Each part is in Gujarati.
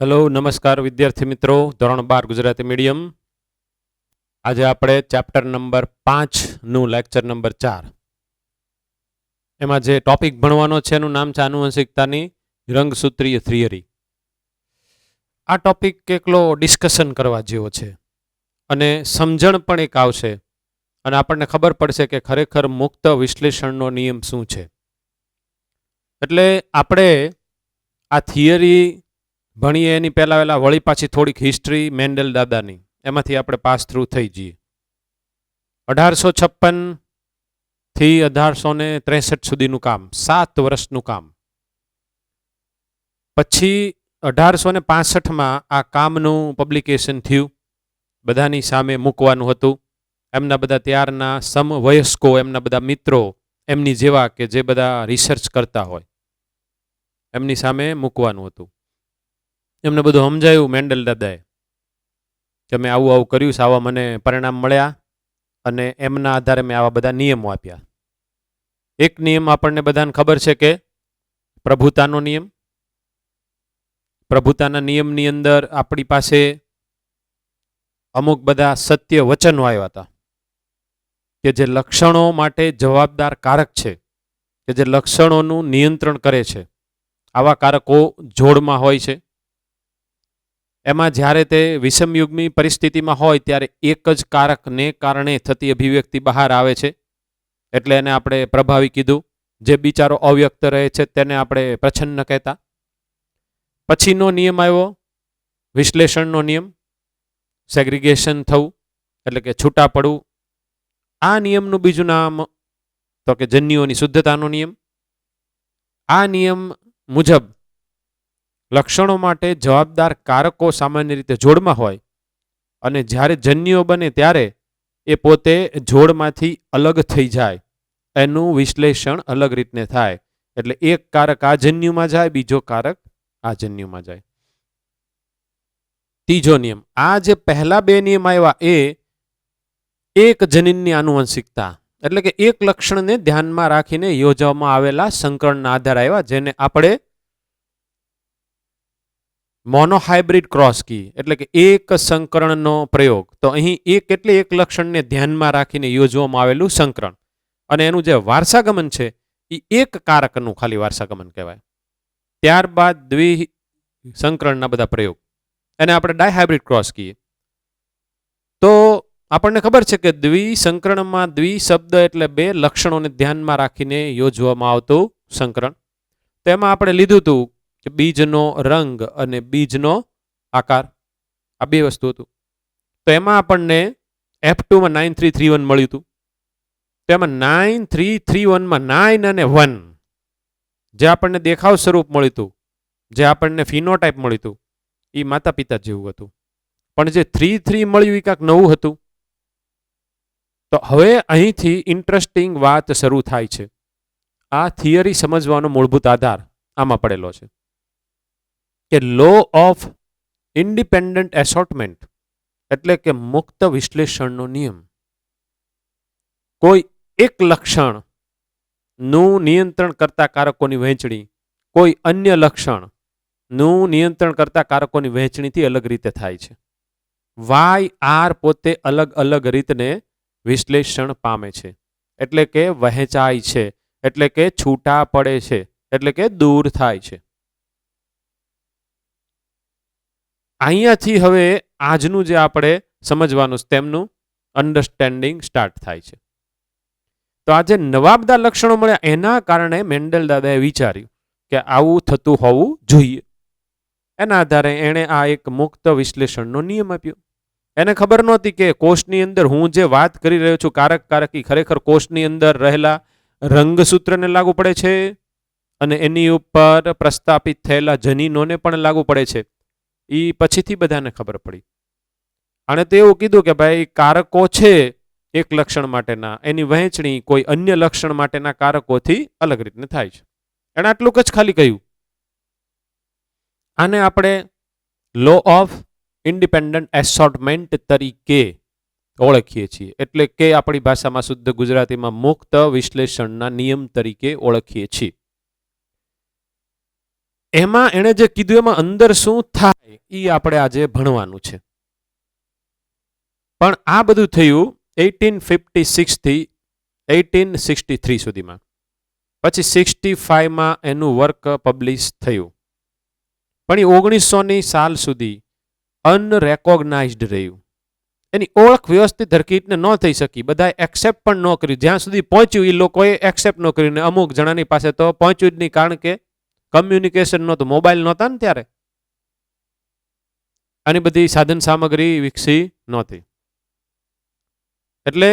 હેલો નમસ્કાર વિદ્યાર્થી મિત્રો, ધોરણ 12 ગુજરાતી મીડિયમ. આજે આપણે ચેપ્ટર નંબર 5નું લેક્ચર નંબર 4 એમાં જે ટોપિક ભણવાનો છે એનું નામ છે આનુવંશિકતાની રંગસૂત્રીય થિયરી. આ ટોપિક એકલો ડિસ્કશન કરવા જેવો છે અને સમજણ પણ એક આવશે અને આપણને ખબર પડશે કે ખરેખર મુક્ત વિશ્લેષણનો નિયમ શું છે. એટલે આપણે આ થિયરી ભણીએ એની પહેલાં વળી પાછી થોડીક હિસ્ટ્રી મેન્ડેલ દાદાની એમાંથી આપણે પાસ થ્રુ થઈ જઈએ. 1856 થી 1863 સુધીનું કામ, 7 વર્ષનું કામ. પછી 1865માં આ કામનું પબ્લિકેશન થયું, બધાની સામે મૂકવાનું હતું. એમના બધા ત્યારના સમવયસ્કો, એમના બધા મિત્રો, એમની જેવા કે જે બધા રિસર્ચ કરતા હોય એમની સામે મૂકવાનું હતું. એમને બધું સમજાયું મેન્ડેલ દાદાએ કે મેં આવું આવું કર્યું છે, આવા મને પરિણામ મળ્યા અને એમના આધારે મેં આવા બધા નિયમો આપ્યા. એક નિયમ આપણને બધાને ખબર છે કે પ્રભુતાનો નિયમ. પ્રભુતાના નિયમની અંદર આપણી પાસે અમુક બધા સત્ય વચનો આવ્યા હતા કે જે લક્ષણો માટે જવાબદાર કારક છે, કે જે લક્ષણોનું નિયંત્રણ કરે છે. આવા કારકો જોડમાં હોય છે. એમાં જ્યારે તે વિષમયુગની પરિસ્થિતિમાં હોય ત્યારે એક જ કારકને કારણે થતી અભિવ્યક્તિ બહાર આવે છે, એટલે એને આપણે પ્રભાવી કીધું. જે બિચારો અવ્યક્ત રહે છે તેને આપણે પ્રચ્છન્ન કહેતા. પછીનો નિયમ આવ્યો વિશ્લેષણનો નિયમ, સેગ્રીગેશન થવું એટલે કે છૂટા પડવું. આ નિયમનું બીજું નામ તો કે જન્યુઓની શુદ્ધતાનો નિયમ. આ નિયમ મુજબ લક્ષણો માટે જવાબદાર કારકો સામાન્ય રીતે જોડમાં હોય અને જ્યારે જન્યુઓ બને ત્યારે એ પોતે જોડમાંથી અલગ થઈ જાય, એનું વિશ્લેષણ અલગ રીતને થાય. એટલે એક કારક આ જન્યુમાં જાય, બીજો કારક આ જન્યુમાં જાય. ત્રીજો નિયમ, આ જે પહેલા બે નિયમ આવ્યા એ એક જનીનની આનુવંશિકતા એટલે કે એક લક્ષણને ધ્યાનમાં રાખીને યોજવામાં આવેલા સંકરણના આધારે આવ્યા, જેને આપણે મોનોહાઇબ્રિડ ક્રોસ કી એટલે કે એક સંકરણનો પ્રયોગ. તો અહીં એક એટલે એક લક્ષણને ધ્યાનમાં રાખીને યોજવામાં આવેલું સંકરણ, અને એનું જે વારસાગમન છે એ એક કારકનું ખાલી વારસાગમન કહેવાય. ત્યારબાદ દ્વિસંકરણના બધા પ્રયોગ, એને આપણે ડાયહાઇબ્રિડ ક્રોસ કહીએ. તો આપણને ખબર છે કે દ્વિસંકરણમાં દ્વિ શબ્દ એટલે બે લક્ષણોને ધ્યાનમાં રાખીને યોજવામાં આવતું સંકરણ. તેમાં આપણે લીધું હતું કે બીજનો રંગ અને બીજનો આકાર, આ બે વસ્તુ હતું. તો એમાં આપણને F2માં 9331 મળ્યું હતું. તેમાં 9331માં 9 અને 1 જે આપણને દેખાવ સ્વરૂપ મળ્યું હતું, જે આપણને ફિનોટાઇપ મળ્યું હતું, એ માતા પિતા જેવું હતું. પણ જે 3 મળ્યું એ કાંઈક નવું હતું. તો હવે અહીંથી ઇન્ટરેસ્ટિંગ વાત શરૂ થાય છે. આ થિયરી સમજવાનો મૂળભૂત આધાર આમાં પડેલો છે કે લો ઓફ ઇન્ડિપેન્ડન્ટ એસોર્ટમેન્ટ એટલે કે મુક્ત વિશ્લેષણનો નિયમ. કોઈ એક લક્ષણનું નિયંત્રણ કરતા કારકોની વહેંચણી કોઈ અન્ય લક્ષણનું નિયંત્રણ કરતા કારકોની વહેંચણીથી અલગ રીતે થાય છે. વાય આર પોતે અલગ અલગ રીતને વિશ્લેષણ પામે છે, એટલે કે વહેંચાય છે, એટલે કે છૂટા પડે છે, એટલે કે દૂર થાય છે. અહીંયાથી હવે આજનું જે આપણે સમજવાનું છે તેમનું અન્ડરસ્ટેન્ડિંગ સ્ટાર્ટ થાય છે. તો આ જે નવા બધા લક્ષણો મળ્યા એના કારણે મેન્ડેલ દાદાએ વિચાર્યું કે આવું થતું હોવું જોઈએ. એના આધારે એણે આ એક મુક્ત વિશ્લેષણનો નિયમ આપ્યો. એને ખબર નહોતી કે કોષની અંદર હું જે વાત કરી રહ્યો છું કારક કારકી ખરેખર કોષની અંદર રહેલા રંગસૂત્રને લાગુ પડે છે અને એની ઉપર પ્રસ્થાપિત થયેલા જનીનોને પણ લાગુ પડે છે. એ પછીથી બધાને ખબર પડી. અને તે એવું કીધું કે ભાઈ કારકો છે એક લક્ષણ માટેના, એની વહેંચણી કોઈ અન્ય લક્ષણ માટેના કારકોથી અલગ રીતને થાય છે. એણે આટલું જ ખાલી કહ્યું. આને આપણે લો ઓફ ઇન્ડિપેન્ડન્ટ એસોર્ટમેન્ટ તરીકે ઓળખીએ છીએ, એટલે કે આપણી ભાષામાં શુદ્ધ ગુજરાતીમાં મુક્ત વિશ્લેષણના નિયમ તરીકે ઓળખીએ છીએ. એમાં એણે જે કીધું એમાં અંદર શું થાય એ આપણે આજે ભણવાનું છે. પણ આ બધું થયું 1856 થી 1863 સુધીમાં. પછી 65માં એનું વર્ક પબ્લિશ થયું. પણ એ 1900ની સાલ સુધી અનરેકોગ્નાઇઝડ રહ્યું. એની ઓળખ વ્યવસ્થિત હરકીતને ન થઈ શકી. બધાએ એક્સેપ્ટ પણ ન કર્યું. જ્યાં સુધી પહોંચ્યું એ લોકોએ એક્સેપ્ટ ન કર્યું. ને અમુક જણાની પાસે તો પહોંચ્યું જ નહીં, કારણ કે કમ્યુનિકેશન નહોતું, મોબાઈલ નહોતા ને ત્યારે, આની બધી સાધન સામગ્રી વિકસી નહોતી. એટલે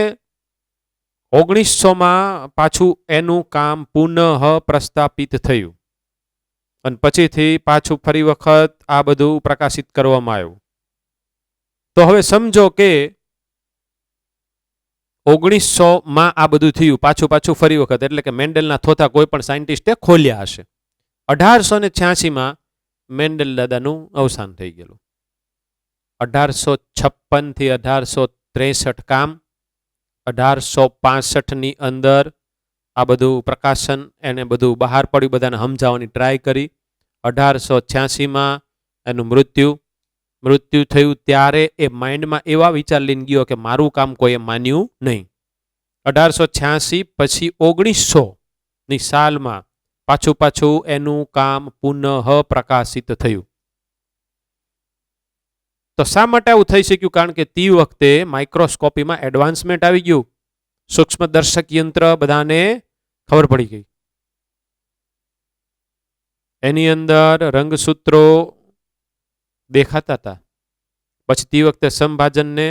1900માં પાછું એનું કામ પુનઃ પ્રસ્થાપિત થયું અને પછીથી પાછું ફરી વખત આ બધું પ્રકાશિત કરવામાં આવ્યું. તો હવે સમજો કે 1900માં આ બધું થયું પાછું ફરી વખત, એટલે કે મેન્ડલના થોથા કોઈ પણ સાયન્ટિસ્ટે ખોલ્યા હશે. 1886માં મેન્ડલ દાદાનું અવસાન થઈ ગયેલું. 1856 થી 1863 કામ, 1865ની અંદર આ બધું પ્રકાશન એને બધું બહાર પડ્યું, બધાને સમજાવવાની ટ્રાય કરી. 1886માં એનું મૃત્યુ થયું. ત્યારે એ માઇન્ડમાં એવા વિચાર લઈને ગયો કે મારું કામ કોઈએ માન્યું નહીં. 1886 પછી 1900ની સાલમાં પાછું એનું કામ પુનઃ પ્રકાશિત થયું. તો શા માટે આવું થઈ શક્યું? કારણ કે તે વખતે માઇક્રોસ્કોપીમાં એડવાન્સમેન્ટ આવી ગયું. સૂક્ષ્મ દર્શક યંત્ર બધાને ખબર પડી ગઈ. એની અંદર રંગસૂત્રો દેખાતા હતા. પછી તે વખતે સમભાજનને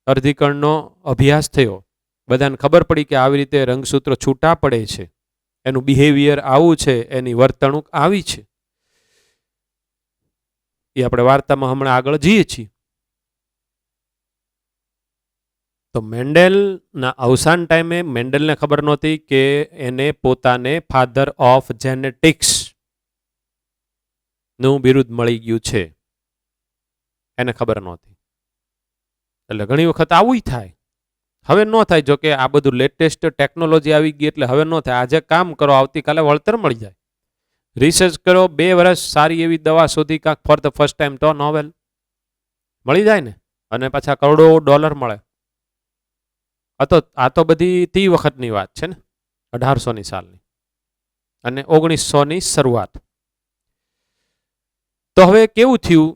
અર્ધીકરણનો અભ્યાસ થયો. બધાને ખબર પડી કે આવી રીતે રંગસૂત્રો છૂટા પડે છે, એનું બિહેવિયર આવું છે, એની વર્તણૂક આવી છે. એ આપણે વાર્તામાં હમણાં આગળ જઈએ છીએ. તો મેન્ડેલના અવસાન ટાઈમે મેન્ડેલને ખબર નહોતી કે એને પોતાને ફાધર ઓફ જેનેટિક્સ નું બિરુદ મળી ગયું છે. એને ખબર નહોતી. એટલે ઘણી વખત આવું થાય. હવે ન થાય. જો કે આ બધું લેટેસ્ટ ટેકનોલોજી આવી ગઈ એટલે હવે ન થાય. આજે કામ કરો, આવતીકાલે વળતર મળી જાય. રિસર્ચ કરો, 2 વર્ષ સારી એવી દવા શોધી, કાંક ફોર ધ ફર્સ્ટ ટાઈમ તો નોવેલ મળી જાય ને, અને પાછા કરોડો ડોલર મળે. આ તો બધી તે વખતની વાત છે ને, 1800ની સાલની અને 1900ની શરૂઆત. તો હવે કેવું થયું?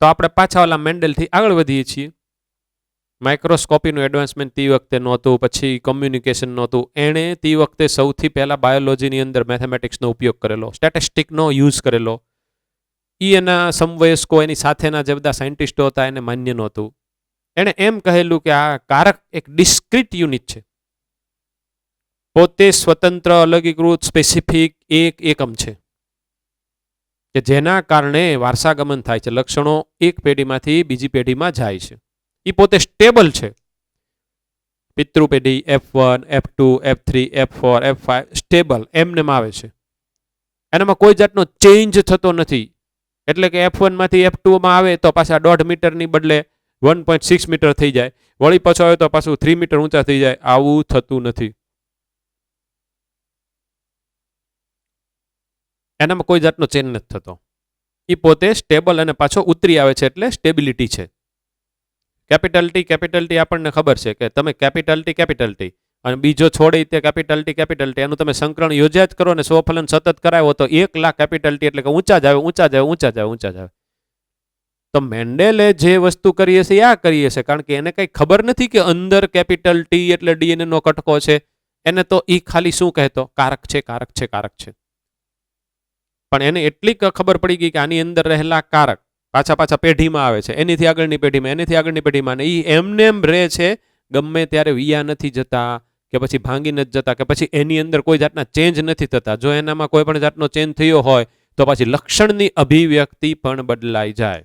તો આપણે પાછા ઓલા મેન્ડેલથી આગળ વધીએ છીએ. માઇક્રોસ્કોપીનું એડવાન્સમેન્ટ તે વખતે નહોતું, પછી કમ્યુનિકેશન નહોતું. એણે તે વખતે સૌથી પહેલા બાયોલોજીની અંદર મેથેમેટિક્સનો ઉપયોગ કરેલો, સ્ટેટિસ્ટિકનો યુઝ કરેલો. એના સમવયસ્કો, એની સાથેના જે બધા સાયન્ટિસ્ટો હતા એને માન્ય નહોતું. એણે એમ કહેલું કે આ કારક એક ડિસ્ક્રીટ યુનિટ છે, પોતે સ્વતંત્ર, અલગીકૃત, સ્પેસિફિક એક એકમ છે કે જેના કારણે વારસાગમન થાય છે. લક્ષણો એક પેઢીમાંથી બીજી પેઢીમાં જાય છે. એ પોતે સ્ટેબલ છે. પિતૃ પેઢી F1, F2, F3, F4, F5 stable એમનેમ આવે છે. એનામાં કોઈ જાતનો ચેન્જ થતો નથી. એટલે કે F1માંથી F2માં આવે તો પાછા 1.5 મીટરની બદલે 1.6 મીટર થઈ જાય, વળી પાછો આવે તો પાછું 3 મીટર ઊંચા થઈ જાય. આવું થતું નથી. એનામાં કોઈ જાતનો ચેન્જ નથી થતો. એ પોતે સ્ટેબલ અને પાછો ઉતરી આવે છે, એટલે સ્ટેબિલિટી છે. કેપિટલ ટી આપણને ખબર છે કે તમે કેપિટલ ટી અને બીજો છોડે તે કેપિટલ ટી એનું તમે સંકરણ યોજ્યા જ કરો ને સ્વફલન સતત કરાવો તો 1 લાખ કેપિટલ ટી એટલે કે ઊંચા જ આવે. તો મેન્ડેલે જે વસ્તુ કરી હશે આ કરી હશે, કારણ કે એને કંઈ ખબર નથી કે અંદર કેપિટલ ટી એટલે ડીએનએ નો કટકો છે. એને તો ઈ ખાલી શું કહેતો? કારક છે. પણ એને એટલી ખબર પડી ગઈ કે આની અંદર રહેલા કારક પાછા પેઢીમાં આવે છે, એનીથી આગળની પેઢીમાં, એ એમનેમ રહે છે. ગમે ત્યારે વિયા નથી જતા કે પછી ભાંગી નથી જતા કે પછી એની અંદર કોઈ જાતના ચેન્જ નથી થતા. જો એનામાં કોઈ પણ જાતનો ચેન્જ થયો હોય તો પછી લક્ષણની અભિવ્યક્તિ પણ બદલાઈ જાય.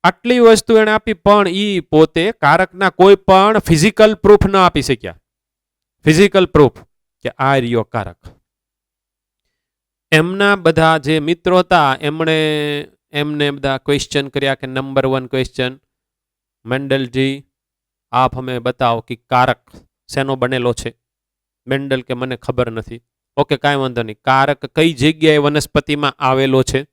આટલી વસ્તુ એને આપી, પણ ઈ પોતે કારકના કોઈ પણ ફિઝિકલ પ્રૂફ ન આપી શક્યા. ફિઝિકલ પ્રૂફ કે આ રહ્યો કારક. એમના બધા જે મિત્રો હતા એમને બધા ક્વેશ્ચન કર્યા કે નંબર 1 ક્વેશ્ચન, મેન્ડલજી આપ હમે બતાવો કે કારક શેનો બનેલો છે? મેન્ડલ કે મને ખબર નથી. ઓકે, કાંઈ વાંધો નહીં. કારક કઈ જગ્યાએ વનસ્પતિમાં આવેલો છે,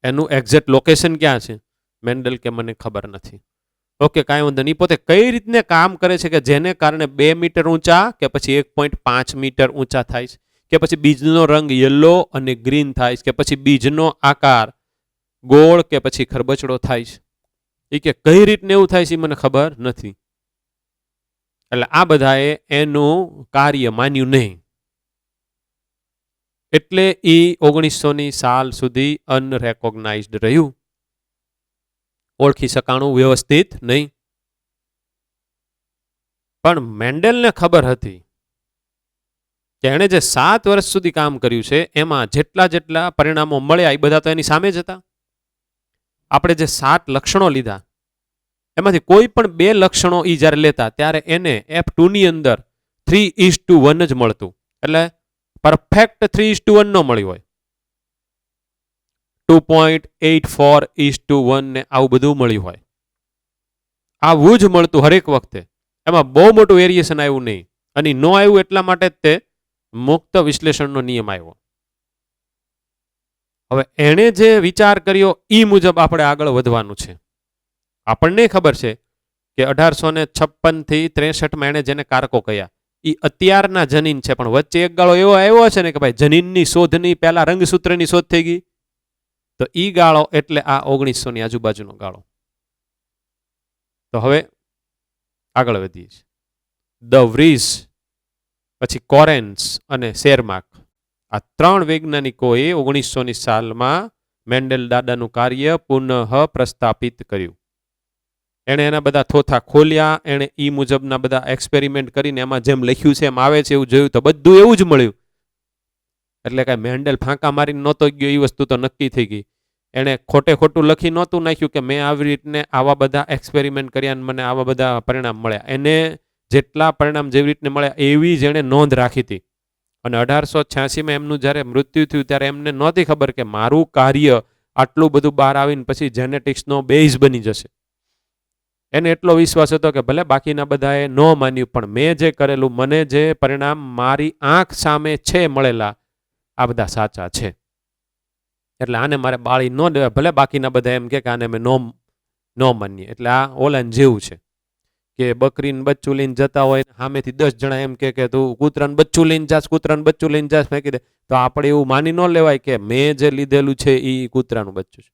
એનું એક્ઝેક્ટ લોકેશન ક્યાં છે? મેન્ડલ કે મને ખબર નથી. ઓકે, કાંઈ વાંધો નહીં. પોતે કઈ રીતને કામ કરે છે કે જેને કારણે 2 મીટર ઊંચા કે પછી 1.5 મીટર ઊંચા થાય છે, કે પછી બીજનો રંગ યલો અને ગ્રીન થાય છે, કે પછી બીજનો આકાર ગોળ કે પછી ખરબચડો થાય છે. એ કે કઈ રીતને એવું થાય છે મને ખબર નથી. એટલે આ બધાએ એનું કાર્ય માન્યું નહીં, એટલે એ 1900ની સાલ સુધી અનરેકોગ્નાઇઝડ રહ્યું, ઓળખી શકાણું વ્યવસ્થિત નહીં. પણ મેન્ડેલને ખબર હતી કે એણે જે 7 વર્ષ સુધી કામ કર્યું છે એમાં જેટલા જેટલા પરિણામો મળ્યા એ બધા તો એની સામે જ હતા. આપણે જે 7 લક્ષણો લીધા એમાંથી કોઈ પણ 2 લક્ષણો ઈ જ્યારે લેતા ત્યારે એને F2 ની અંદર 3:1 જ મળતું. એટલે પરફેક્ટ 3:1 ન મળી હોય, 2.84:1 ને આવું બધું મળ્યું હોય. આવું જ મળતું હરેક વખતે, એમાં બહુ મોટું વેરિએશન આવ્યું નહીં. અને ન આવ્યું એટલા માટે જ તે મુક્ત વિશ્લેષણનો નિયમ આવ્યો. હવે એણે જે વિચાર કર્યો એ મુજબ આપણે આગળ વધવાનું છે. આપણને ખબર છે કે 1856 થી 63 એણે જેને કારકો કહ્યા એ અત્યારના જનીન છે, પણ વચ્ચે એક ગાળો એવો આવ્યો છે ને કે ભાઈ જનીનની શોધની પહેલા રંગસૂત્રની શોધ થઈ ગઈ, તો ઈ ગાળો એટલે આ 1900ની આજુબાજુનો ગાળો. તો હવે આગળ વધીએ છીએ. ધ વ્રીઝ, પછી કોરેન્સ અને શેરમાર્ક, આ 3 વૈજ્ઞાનિકોએ 1900ની સાલમાં મેન્ડેલ દાદાનું કાર્ય પુનઃ પ્રસ્થાપિત કર્યું. એણે એના બધા થોથા ખોલ્યા, એણે ઈ મુજબના બધા એક્સપેરિમેન્ટ કરીને એમાં જેમ લખ્યું છે એમ આવે છે એવું જોયું તો બધું એવું જ મળ્યું. એટલે કાંઈ મેન્ડેલ ફાંકા મારીને નહોતો ગયો, એ વસ્તુ તો નક્કી થઈ ગઈ. એણે ખોટે ખોટું લખી નહોતું નાખ્યું કે મેં આવી રીતને આવા બધા એક્સપેરિમેન્ટ કર્યા અને મને આવા બધા પરિણામ મળ્યા. એને જેટલા પરિણામ જેવી રીતને મળ્યા એવી જ એણે નોંધ રાખી હતી. અને 1886માં એમનું જ્યારે મૃત્યુ થયું ત્યારે એમને નહોતી ખબર કે મારું કાર્ય આટલું બધું બહાર આવીને પછી જેનેટિક્સનો બેઝ બની જશે. એને એટલો વિશ્વાસ હતો કે ભલે બાકીના બધાએ ન માન્યું, પણ મેં જે કરેલું, મને જે પરિણામ મારી આંખ સામે છે મળેલા, આ બધા સાચા છે. એટલે આને મારે બાળી ન દેવાય, ભલે બાકીના બધા એમ કે આને મેં ન માનીએ. એટલે આ ઓલાન જેવું છે કે બકરીને બચ્ચું લઈને જતા હોય, સામેથી 10 જણા એમ કે તું કૂતરાને બચ્ચું લઈને જાસ, કૂતરાને બચ્ચું લઈને જાસ, ફેંકી દે. તો આપણે એવું માની ન લેવાય કે મેં જે લીધેલું છે એ કૂતરાનું બચ્ચું છે,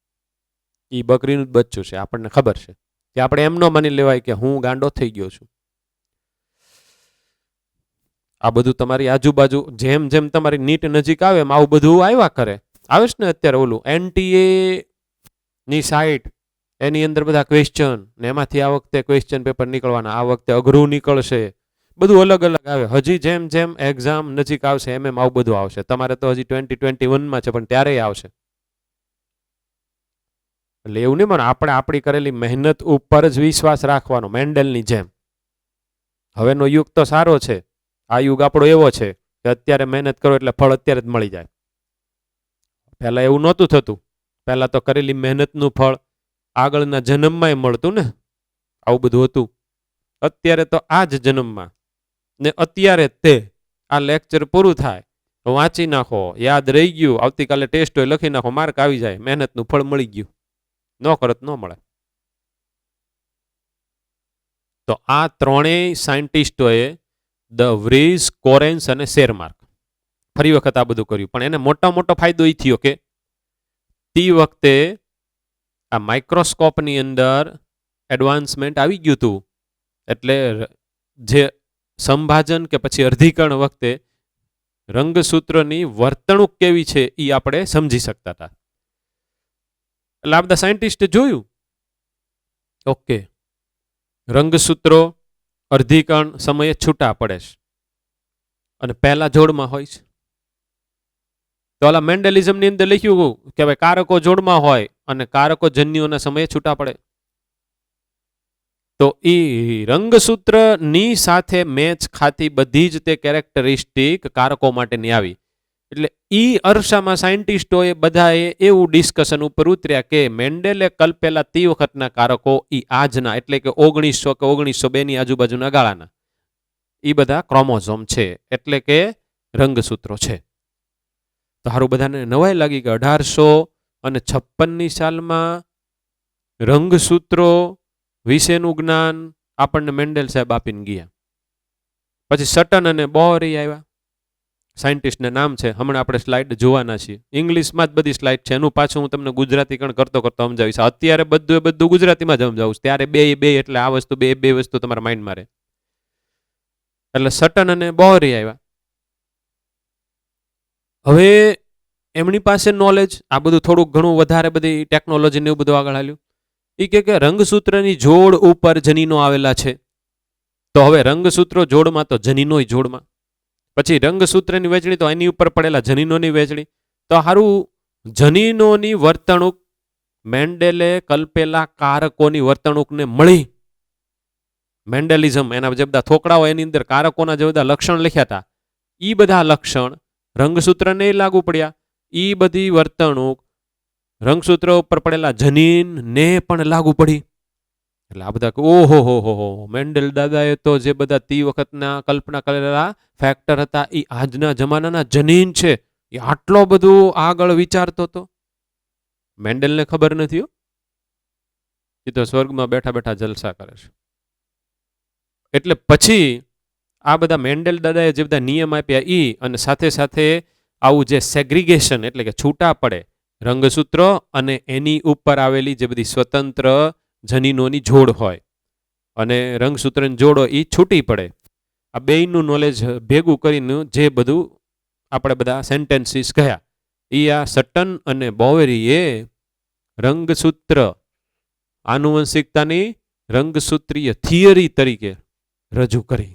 એ બકરીનું જ બચ્ચું છે. આપણને ખબર છે કે આપણે એમ ન માની લેવાય કે હું ગાંડો થઈ ગયો છું. આ બધું તમારી આજુબાજુ જેમ જેમ તમારી નીટ નજીક આવે એમ આવું બધું આવ્યા કરે. આવે છે ને અત્યારે ઓલું NTA ની સાઇટ, એની અંદર બધા ક્વેશ્ચન, ને એમાંથી આ વખતે ક્વેશ્ચન પેપર નીકળવાના, આ વખતે અઘરું નીકળશે, બધું અલગ અલગ આવે. હજી જેમ જેમ એક્ઝામ નજીક આવશે એમ એમ આવું બધું આવશે. તમારે તો હજી 2021માં છે, પણ ત્યારે આવશે. એટલે એવું નહીં, પણ આપણે આપણી કરેલી મહેનત ઉપર જ વિશ્વાસ રાખવાનો, મેન્ડેલની જેમ. હવેનો યુગ તો સારો છે, આ યુગ આપણો એવો છે કે અત્યારે મહેનત કરો એટલે ફળ અત્યારે જ મળી જાય. પહેલા એવું નહોતું થતું. પહેલા તો કરેલી મહેનતનું ફળ આગળના જન્મમાં મળતું ને, આવું બધું હતું. અત્યારે તો આ જ જન્મમાં ને અત્યારે તે આ લેક્ચર પૂરું થાય વાંચી નાખો, યાદ રહી ગયું, આવતીકાલે ટેસ્ટ હોય લખી નાખો, માર્ક આવી જાય, મહેનતનું ફળ મળી ગયું. ન કરત ન મળે. તો આ ત્રણેય સાયન્ટિસ્ટોએ ધ વ્રીઝ, કોરેન્સ અને શેરમાર્ક ફરી વખત આ બધું કર્યું. પણ એને મોટો ફાયદો એ થયો કે તે વખતે આ માઇક્રોસ્કોપની અંદર એડવાન્સમેન્ટ આવી ગયું હતું. એટલે જે સંભાજન કે પછી અર્ધીકરણ વખતે રંગસૂત્રની વર્તણૂક કેવી છે એ આપણે સમજી શકતા હતા. એટલે આ બધા સાયન્ટિસ્ટે જોયું, ઓકે, રંગસૂત્રો અર્ધીકરણ સમયે છૂટા પડે છે અને પહેલા જોડમાં હોય છે. તો ઓલા મેન્ડેલિઝમની અંદર લખ્યું કે ભાઈ કારકો જોડમાં હોય અને કારકો જન્યુઓના સમયે છૂટા પડે. તો એ રંગસૂત્રની સાથે મેચ ખાતી બધી જ તે કેરેક્ટરિસ્ટિક કારકો માટેની આવી. એટલે ઈ અરસામાં સાયન્ટિસ્ટોએ બધાએ એવું ડિસ્કશન ઉપર ઉતર્યા કે મેન્ડેલે કલ્પેલા તે વખતના કારકો ઈ આજના એટલે કે 1900 કે 1902 ની આજુબાજુના ગાળાના એ બધા ક્રોમોઝોમ છે, એટલે કે રંગસૂત્રો છે. તો સારું બધાને નવાઈ લાગી કે 1856ની સાલમાં રંગસૂત્રો વિશેનું જ્ઞાન આપણને મેન્ડેલ સાહેબ આપીને ગયા. પછી સટન અને બોહરી આવ્યા, સાયન્ટિસ્ટને નામ છે, હમણાં આપણે સ્લાઇડ જોવાના છીએ. ઇંગ્લિશમાં જ બધી સ્લાઇડ છે, એનું પાછું હું તમને ગુજરાતીકરણ કરતો સમજાવીશ. અત્યારે બધું ગુજરાતીમાં જ સમજાવું. ત્યારે બે એટલે આ વસ્તુ બે વસ્તુ તમારા માઇન્ડમાં રહે. એટલે સટન અને બોહરી આવ્યા. હવે એમની પાસે નોલેજ, આ બધું થોડુંક ઘણું વધારે બધી ટેકનોલોજી ને એવું બધું આગળ હાલ્યું. એ કે રંગસૂત્રની જોડ ઉપર જનીનો આવેલા છે. તો હવે રંગસૂત્રો જોડમાં તો જનીનોય જોડમાં, પછી રંગસૂત્રની વહેંચણી તો એની ઉપર પડેલા જનીનોની વહેંચણી. તો હારું જનીનોની વર્તણૂક મેન્ડેલે કલ્પેલા કારકોની વર્તણૂકને મળી. મેન્ડેલિઝમ એના જે બધા થોકડાઓ એની અંદર કારકોના જે બધા લક્ષણ લખ્યા હતા, એ બધા લક્ષણ રંગસૂત્રને લાગુ પડ્યા. એ બધી વર્તણૂક રંગસૂત્ર ઉપર પડેલા જનીનને પણ લાગુ પડી. એટલે આ બધા ઓહો હો મેન્ડેલ દાદાએ તો જે બધા તી વખતના કલ્પના કરેલા ફેક્ટર હતા એ આજના જમાનાના જનીન છે. એ આટલો બધું આગળ વિચારતો હતો. મેન્ડેલને ખબર નથી. એ તો સ્વર્ગમાં બેઠા બેઠા જલસા કરે છે. એટલે પછી આ બધા મેન્ડેલ દાદાએ જે બધા નિયમ આપ્યા એ, અને સાથે સાથે આવું જે સેગ્રીગેશન એટલે કે છૂટા પડે રંગસૂત્રો અને એની ઉપર આવેલી જે બધી સ્વતંત્ર જનીનોની જોડ હોય અને રંગસૂત્રની જોડો એ છૂટી પડે. આ બેયનું નોલેજ ભેગું કરીને જે બધું આપણે બધા સેન્ટેન્સીસ કહ્યા, એ આ સટન અને બોવેરીએ રંગસૂત્ર આનુવંશિકતાની રંગસૂત્રીય થિયરી તરીકે રજૂ કરી.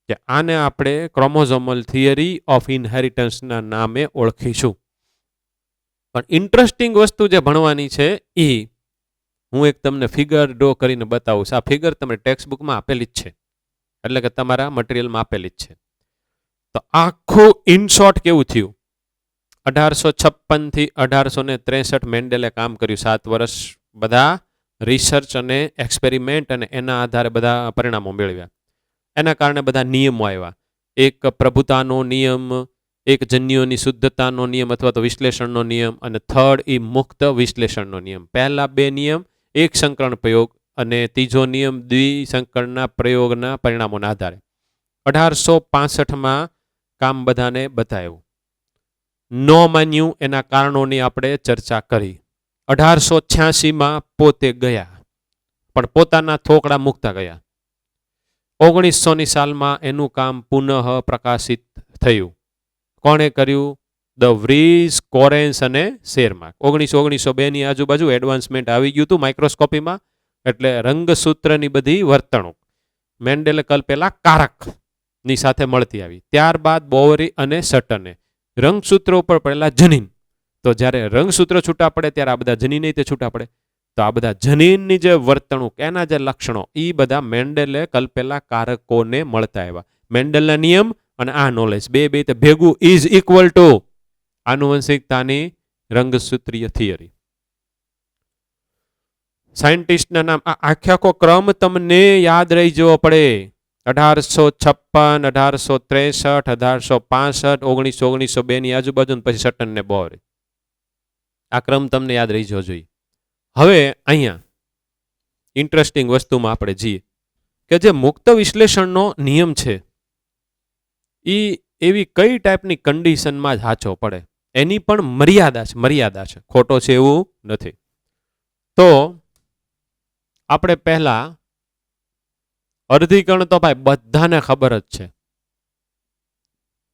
કે આને આપણે ક્રોમોઝોમલ થિયરી ઓફ ઇનહેરિટન્સના નામે ઓળખીશું. પણ ઇન્ટરેસ્ટિંગ વસ્તુ જે ભણવાની છે એ હું એક તમને ફિગર ડ્રો કરીને બતાવું. આ ફિગર તમને ટેક્સ્ટ બુકમાં આપેલી જ છે, એટલે કે તમારા મટીરિયલમાં આપેલી જ છે. તો આખું ઇન શોર્ટ કેવું થયું, 1856 થી 1863 મેન્ડેલે કામ કર્યું. 7 વર્ષ બધા રિસર્ચ અને એક્સપેરિમેન્ટ અને એના આધારે બધા પરિણામો મેળવ્યા. એના કારણે બધા નિયમો આવ્યા. એક પ્રભુતાનો નિયમ, એક જન્યોની શુદ્ધતાનો નિયમ અથવા તો વિશ્લેષણનો નિયમ, અને થર્ડ એ મુક્ત વિશ્લેષણનો નિયમ. પહેલા બે નિયમ એક સંકરણ પ્રયોગ અને ત્રીજો નિયમ દ્વિસંકરણના પ્રયોગના પરિણામોના આધારે. 1865માં કામ બધાને બતાવ્યું. ન માન્યું એના કારણોની આપણે ચર્ચા કરી. 1886માં પોતે ગયા, પણ પોતાના થોકડા મૂકતા ગયા. 1900ની સાલમાં એનું કામ પુનઃ પ્રકાશિત થયું. કોણે કર્યું? ધ વ્રીઝ, કોરેન્સ અને શેરમાર્ક. 1902ની આજુબાજુ એડવાન્સમેન્ટ આવી ગયું હતું માઇક્રોસ્કોપીમાં. એટલે રંગસૂત્રની બધી વર્તણૂક મેન્ડેલે કલ્પેલા કારકની સાથે મળતી આવી. ત્યારબાદ બોવરી અને સટને રંગસૂત્રો ઉપર પડેલા જનીન. તો જ્યારે રંગસૂત્ર છૂટા પડે ત્યારે આ બધા જનીન તે છૂટા પડે. તો આ બધા જનીનની જે વર્તણૂક, એના જે લક્ષણો, એ બધા મેન્ડેલે કલ્પેલા કારકોને મળતા આવ્યા. મેન્ડેલના નિયમ અને આ નોલેજ બે ભેગું ઇઝ ઇક્વલ ટુ આનુવંશિકતાની રંગસૂત્રીય થિયરી. સાયન્ટિસ્ટના નામ, આ આખો ક્રમ તમને યાદ રહી જવો પડે. 1856, 1863, 1865, 1902ની આજુબાજુ, પછી સટન ને બોહરી. આ ક્રમ તમને યાદ રહી જવો જોઈએ. હવે અહીંયા ઇન્ટરેસ્ટિંગ વસ્તુમાં આપણે જઈએ કે જે મુક્ત વિશ્લેષણનો નિયમ છે એ એવી કઈ ટાઈપની કન્ડિશનમાં જ સાચો પડે, એની પણ મર્યાદા છે. ખોટો છે એવું નથી. તો આપણે પહેલા અર્ધીકરણ તો ભાઈ બધાને ખબર જ છે.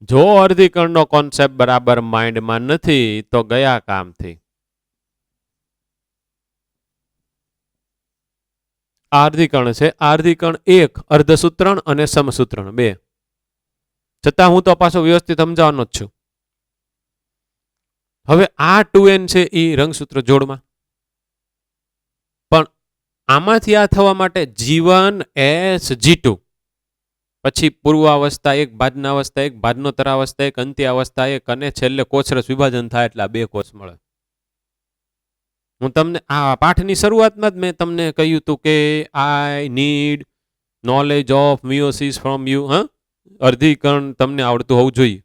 જો અર્ધીકરણનો કોન્સેપ્ટ બરાબર માઇન્ડમાં નથી તો ગયા કામથી. અર્ધીકરણ છે. અર્ધીકરણ એક, અર્ધસૂત્રણ અને સમસૂત્રણ બે. છતાં હું તો પાછો વ્યવસ્થિત સમજાવવાનો જ છું. હવે આ 2n છે એ રંગસૂત્ર જોડમાં, પણ આમાંથી આ થવા માટે G1 S G2 પછી પૂર્વાવસ્થા એક, બાદનાવસ્થા એક, બાદનોત્તરાવસ્થા એક, અંત્યાવસ્થા એક, અને છેલ્લે કોષરસ વિભાજન થાય એટલે બે કોષ મળે. હું તમને આ પાઠની શરૂઆતમાં જ મેં તમને કહ્યું હતું કે I need knowledge of meiosis from you. હા, અર્ધીકરણ તમને આવડતું હોવું જોઈએ.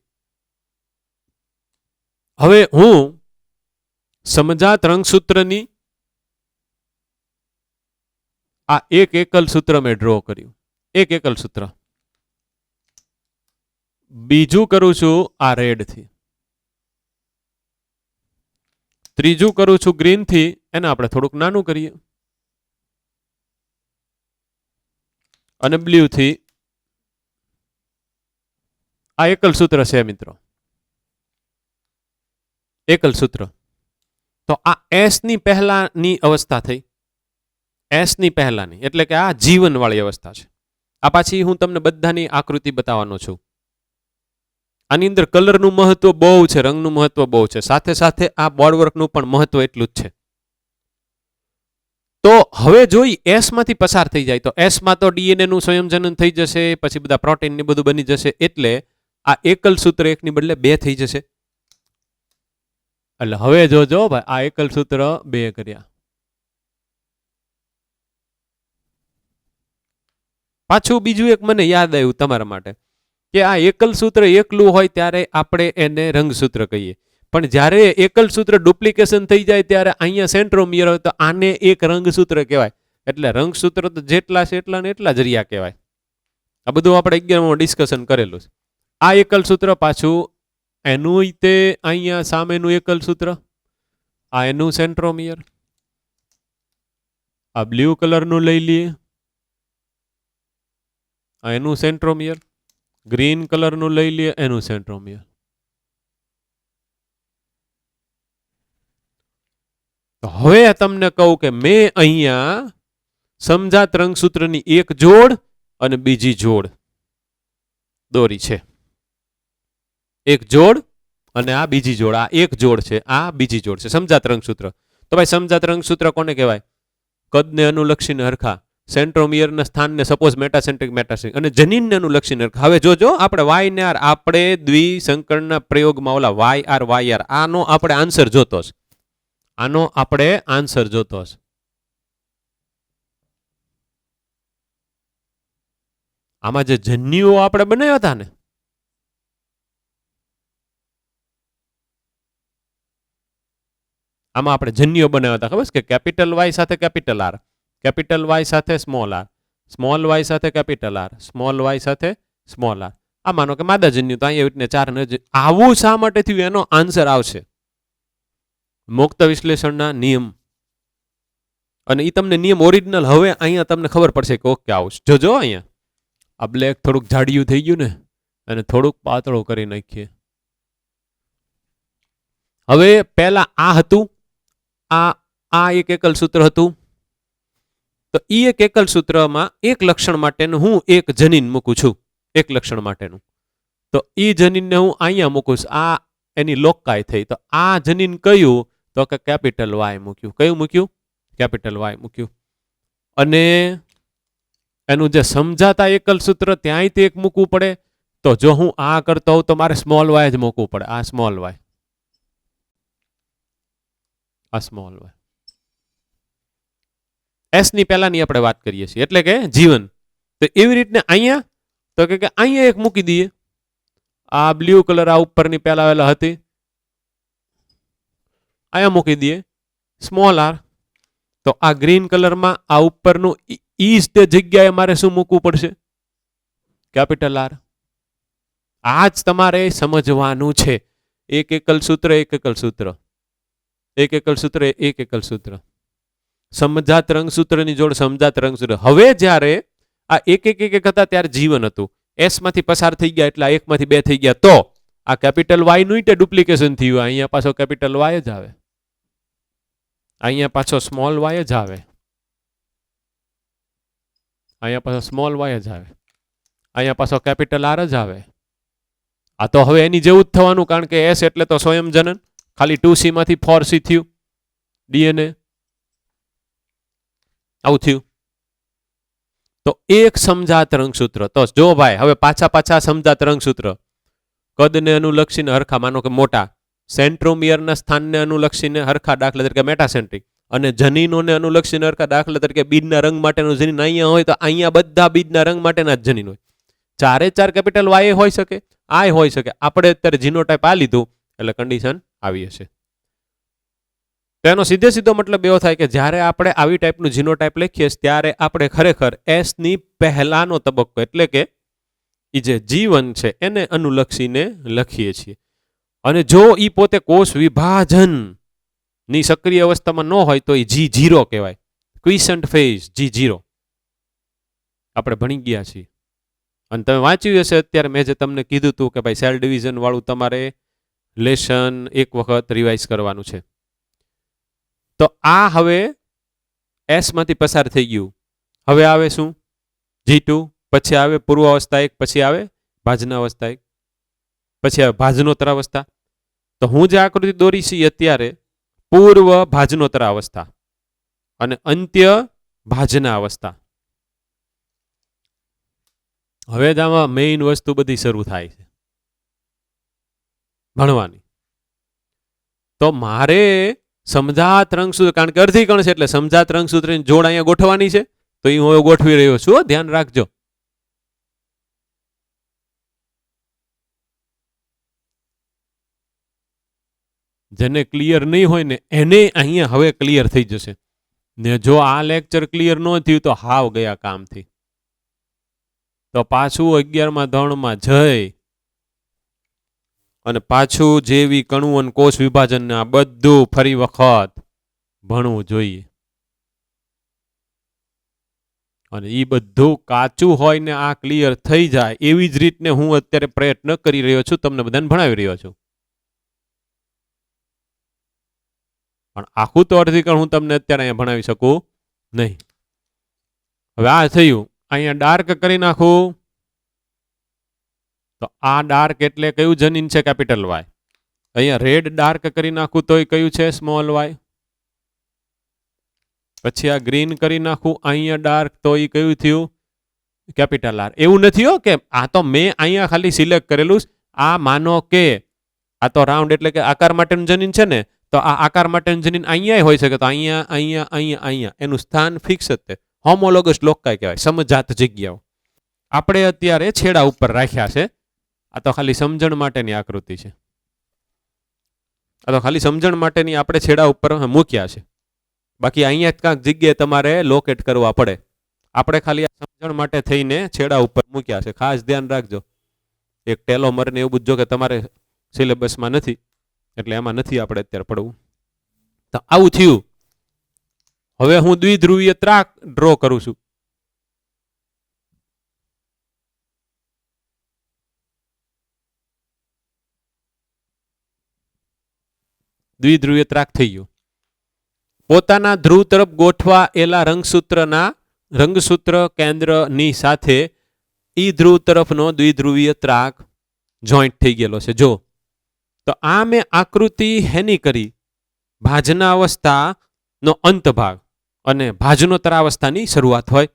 હવે હું સમજાત રંગસૂત્રની આ એક એકલ સૂત્ર મેં ડ્રો કર્યું. એક એકલ સૂત્ર. બીજું કરું છું આ રેડ થી. ત્રીજું કરું છું ગ્રીન થી. એને આપણે થોડુંક નાનું કરીએ. અને બ્લુ થી. આ એકલ સૂત્ર છે મિત્રો. એકલ સૂત્ર. તો આ એસ ની પહેલાની અવસ્થા થઈ. એસ ની પહેલાની એટલે કે આ જીવન વાળી અવસ્થા છે. આ પાછી હું તમને બધાની આકૃતિ બતાવવાનો છું. આની અંદર કલરનું મહત્વ બહુ છે, રંગનું મહત્વ બહુ છે, સાથે સાથે આ બોર્ડવર્કનું પણ મહત્વ એટલું જ છે. તો હવે જોઈ એસ માંથી પસાર થઈ જાય તો એસ માં તો ડીએનએ નું સંયોજન થઈ જશે, પછી બધા પ્રોટીન ને બધું બની જશે, એટલે આ એકલ સૂત્ર એકની બદલે બે થઈ જશે. એટલે હવે જોજો ભાઈ, આ એકલ સૂત્ર બે કર્યા. પાછું બીજું એક મને યાદ આવ્યું તમારા માટે કે આ એકલ સૂત્ર એકલું હોય ત્યારે આપણે એને રંગસૂત્ર કહીએ, પણ જ્યારે એકલ સૂત્ર ડુપ્લિકેશન થઈ જાય ત્યારે અહીંયા સેન્ટ્રોમિયર હોય તો આને એક રંગસૂત્ર કહેવાય. એટલે રંગસૂત્ર તો જેટલા છે એટલા ને એટલા જરિયા કહેવાય. આ બધું આપણે 11માં ડિસ્કશન કરેલું છે. આ એકલ સૂત્ર પાછું એનું તે અહીંયા સામેનું એકલ સૂત્ર, આ એનું સેન્ટ્રોમિયર. આ બ્લુ કલરનું લઈ લઈએ, આ એનું સેન્ટ્રોમિયર. ગ્રીન કલરનું લઈ લઈએ, એનું સેન્ટ્રોમિયર. હવે તમને કહું કે મેં અહીંયા સમજાત રંગસૂત્રની એક જોડ અને બીજી જોડ દોરી છે. એક જોડ અને આ બીજી જોડ. આ એક જોડ છે, આ બીજી જોડ છે. સમજાત રંગસૂત્ર. તો ભાઈ સમજાત રંગસૂત્ર કોને કહેવાય? કદને અનુલક્ષીને હરખા, સેન્ટ્રોમિયરના સ્થાનને સપોઝ મેટાસેન્ટ્રિક મેટાસેન્ટ્રિક અને જનીનને અનુલક્ષીને હરખા. હવે જોજો આપણે વાય ને આર, આપણે દ્વિસંકરણના પ્રયોગમાં ઓલા વાય આર આનો આપણે આન્સર જોતો છે. આનો આપણે આન્સર જોતો છે. આમાં જે જન્યુઓ આપણે બનાવ્યા હતા ને, આમાં આપણે જન્યુઓ બનાવ્યા હતા, ખબર છે કે કેપિટલ વાય સાથે કેપિટલ આર, કેપિટલ વાય સાથે સ્મોલ આર, સ્મોલ વાય સાથે કેપિટલ આર, સ્મોલ વાય સાથે સ્મોલ આર. આ માનો કે માદા જન્યુ, તો અહીંયા રીતને ચાર ને આવું શા માટે થયું એનો આન્સર આવશે મુક્ત વિશ્લેષણના નિયમ. અને એ તમને નિયમ ઓરિજિનલ હવે અહીંયા તમને ખબર પડશે કે ઓકે આવું. જોજો અહીંયા આ બ્લેક થોડુંક જાડિયું થઈ ગયું ને, અને થોડુંક પાતળું કરી નાખીએ. હવે પહેલા આ હતું, આ એક એકલ સૂત્ર હતું. તો એ એક એકલ સૂત્રમાં એક લક્ષણ માટેનું હું એક જનીન મૂકું છું, એક લક્ષણ માટેનું. તો એ જનીનને હું અહીંયા મૂકું છું. આ એની લોકાય થઈ. તો આ જનીન કયું? તો કે કેપિટલ વાય મૂક્યું. કયું મૂક્યું? કેપિટલ વાય મૂક્યું. અને એનું જે સમજાતા એકલ સૂત્ર ત્યાંય તે એક મૂકવું પડે. તો જો હું આ કરતો હોઉં તો મારે સ્મોલ વાય જ મૂકવું પડે. આ સ્મોલ વાય, આ સ્મોલ વાય. એસ ની પહેલાની આપણે વાત કરીએ છીએ, એટલે કે જીવન. તો એવી રીતને અહીંયા તો કે અહીંયા એક મૂકી દઈએ. આ બ્લુ કલર આ ઉપરની પહેલા આવેલા હતી, અહીંયા મૂકી દઈએ સ્મોલ આર. તો આ ગ્રીન કલરમાં આ ઉપરનું ઈ જ તે જગ્યાએ મારે શું મૂકવું પડશે? Capital R. આ જ તમારે સમજવાનું છે. એક એકલ સૂત્ર, એક એકલ સૂત્ર, એક એકલ સૂત્ર, એક એકલ સૂત્ર. સમજાત રંગસૂત્રની જોડ સમજાત રંગસૂત્ર. હવે જ્યારે આ એક એક એક હતા ત્યારે જીવન હતું. એસ માંથી પસાર થઈ ગયા એટલે એક માંથી બે થઈ ગયા. તો આ કેપિટલ વાય નું ડુપ્લિકેશન થયું. અહીંયા પાછો કેપિટલ વાય જ આવે, અહીંયા પાછો સ્મોલ વાય જ આવે, અહીંયા પાછો સ્મોલ વાય જ આવે, અહીંયા પાછો કેપિટલ આર જ આવે. આ તો હવે એની જેવું જ થવાનું, કારણ કે એસ એટલે તો સ્વયંજનન. ખાલી 2C માંથી 4C થયું ડીએનએ. આવું થયું. તો એક સમજાત રંગસૂત્ર. તો જો ભાઈ હવે પાછા સમજાત રંગસૂત્ર. કદને અનુલક્ષીને હરખા, માનો કે મોટા, સેન્ટ્રોમિયરના સ્થાનને અનુલક્ષીને હરખા, દાખલા તરીકે મેટાસેન્ટ્રિક. અને જનીનોને અનુલક્ષીને હરખા દાખલા તરીકે બીજના રંગ માટેનું જનીન અહીંયા હોય તો અહીંયા બધા બીજના રંગ માટેના જ જનીન હોય. ચારે ચાર કેપિટલ વાય હોઈ શકે, આય હોઈ શકે. આપણે અત્યારે જીનોટાઈપ આ લીધું એટલે કન્ડિશન આવી હશે. તેનો સીધે સીધો મતલબ એવો થાય કે જ્યારે આપણે આવી ટાઈપનું જીનોટાઈપ લખીએ ત્યારે આપણે ખરેખર એસ ની પહેલાનો તબક્કો એટલે કે એ જે જીવન છે એને અનુલક્ષીને લખીએ છીએ. અને જો એ પોતે કોષ વિભાજન ની સક્રિય અવસ્થામાં ન હોય તો એ G0 કહેવાય, ક્વિસન્ટ ફેઝ G0 આપણે ભણી ગયા છીએ. અને તમે વાંચ્યું હશે અત્યારે મેં જે તમને કીધું હતું કે ભાઈ સેલ ડિવિઝન વાળું તમારે લેશન એક વખત રિવાઇઝ કરવાનું છે. તો આ હવે એસ માંથી પસાર થઈ ગયું. હવે આવે શું? G2, પછી આવે પૂર્વાવસ્થા 1, પછી આવે ભાજનાવસ્થા 1, પછી આવે ભાજનોત્તર અવસ્થા. તો હું જે આકૃતિ દોરી છે અત્યારે પૂર્વ ભાજનોત્તર અવસ્થા અને અંત્ય ભાજના અવસ્થા. હવે જ આમાં મેઇન વસ્તુ બધી શરૂ થાય છે ભણવાની. તો મારે સમજાત રંગસૂત્ર, કારણ કે અર્ધીકરણ છે એટલે સમજાત રંગસૂત્રની જોડ અહીંયા ગોઠવવાની છે, તો એ હું ગોઠવી રહ્યો છું, ધ્યાન રાખજો. જેને ક્લિયર નહીં હોય ને એને અહીંયા હવે ક્લિયર થઈ જશે ને. જો આ લેક્ચર ક્લિયર ન થયું તો હાવ ગયા કામથી. તો પાછું 11મા ધોરણમાં જઈ અને પાછું જેવી કણુ અને કોષ વિભાજન આ બધું ફરી વખત ભણવું જોઈએ. અને એ બધું કાચું હોય ને આ ક્લિયર થઈ જાય એવી જ રીતને હું અત્યારે પ્રયત્ન કરી રહ્યો છું, તમને બધાને ભણાવી રહ્યો છું. પણ આખું તો અર્ધીકરણ હું તમને અત્યારે અહીંયા ભણાવી શકું નહીં. હવે આ થયું, અહીંયા ડાર્ક કરી નાખું. તો આ ડાર્ક એટલે કયું જનીન છે? Capital Y. અહીંયા રેડ ડાર્ક કરી નાખું તો એ કયું છે? Small Y. પછી આ ગ્રીન કરી નાખું અહીંયા ડાર્ક તો એ કયું થયું? Capital R. એવું નથી હો કે આ તો મેં અહીંયા ખાલી સિલેક્ટ કરેલું. આ માનો કે આ તો રાઉન્ડ એટલે કે આકાર માટેનું જનીન છે ને, તો આ આકાર માટેનું જનીન અહીંયા હોઈ શકે. તો અહીંયા અહીંયા અહીંયા અહીંયા એનું સ્થાન ફિક્સ જ છે. હોમોલોગસ લોકાય કહેવાય, સમજાત જગ્યાઓ. આપણે અત્યારે છેડા ઉપર રાખ્યા છે. આ તો ખાલી સમજણ માટેની આકૃતિ છે. આ તો ખાલી સમજણ માટેની આપણે છેડા ઉપર મૂક્યા છે. બાકી અહીંયા જ કાંઈક જગ્યાએ તમારે લોકેટ કરવા પડે. આપણે ખાલી આ સમજણ માટે થઈને છેડા ઉપર મૂક્યા છે. ખાસ ધ્યાન રાખજો. એક ટેલોમર ને એવું બધું જો કે તમારે સિલેબસમાં નથી એટલે એમાં નથી આપણે અત્યારે પડવું. તો આવું થયું. હવે હું દ્વિધ્રુવીય ત્રાક ડ્રો કરું છું. દ્વિધ્રુવીય ત્રાક થઈ ગયો. પોતાના ધ્રુવ તરફ ગોઠવાયેલા રંગસૂત્ર કેન્દ્રની સાથે ઈ ધ્રુવ તરફનો દ્વિધ્રુવીય ત્રાક જોઈન્ટ થઈ ગયેલો છે. જો તો આ મેં આકૃતિ હેની કરી? ભાજના અવસ્થાનો અંત ભાગ અને ભાજનોત્તર અવસ્થાની શરૂઆત હોય.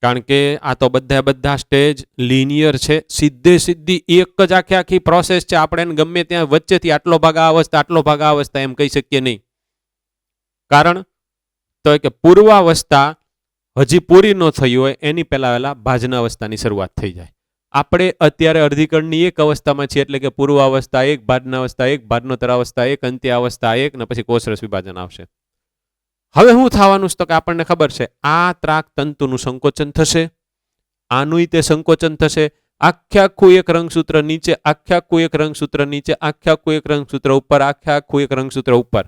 કારણ કે આ તો બધા સ્ટેજ લિનિયર છે, સીધી એક જ આખી પ્રોસેસ છે. આપણે ગમે ત્યાં વચ્ચેથી આટલો ભાગ આ અવસ્થા, આટલો ભાગ આ અવસ્થા એમ કહી શકીએ નહીં. કારણ તો કે પૂર્વાવસ્થા હજી પૂરી ન થઈ હોય એની પહેલા ભાજના અવસ્થાની શરૂઆત થઈ જાય. આપણે અત્યારે અર્ધીકરણની એક અવસ્થામાં છીએ એટલે કે પૂર્વાવસ્થા 1, ભાજનાવસ્થા 1, ભાજનોત્તર અવસ્થા 1, અંત્યાવસ્થા 1 ને પછી કોષરસ વિભાજન આવશે. હવે શું થવાનું છે તો કે આપણને ખબર છે આ ત્રાક તંતુનું સંકોચન થશે, આનું તે સંકોચન થશે. આખું એક રંગસૂત્ર નીચે, આખું એક રંગસૂત્ર નીચે, આખું એક રંગસૂત્ર ઉપર, આખું એક રંગસૂત્ર ઉપર.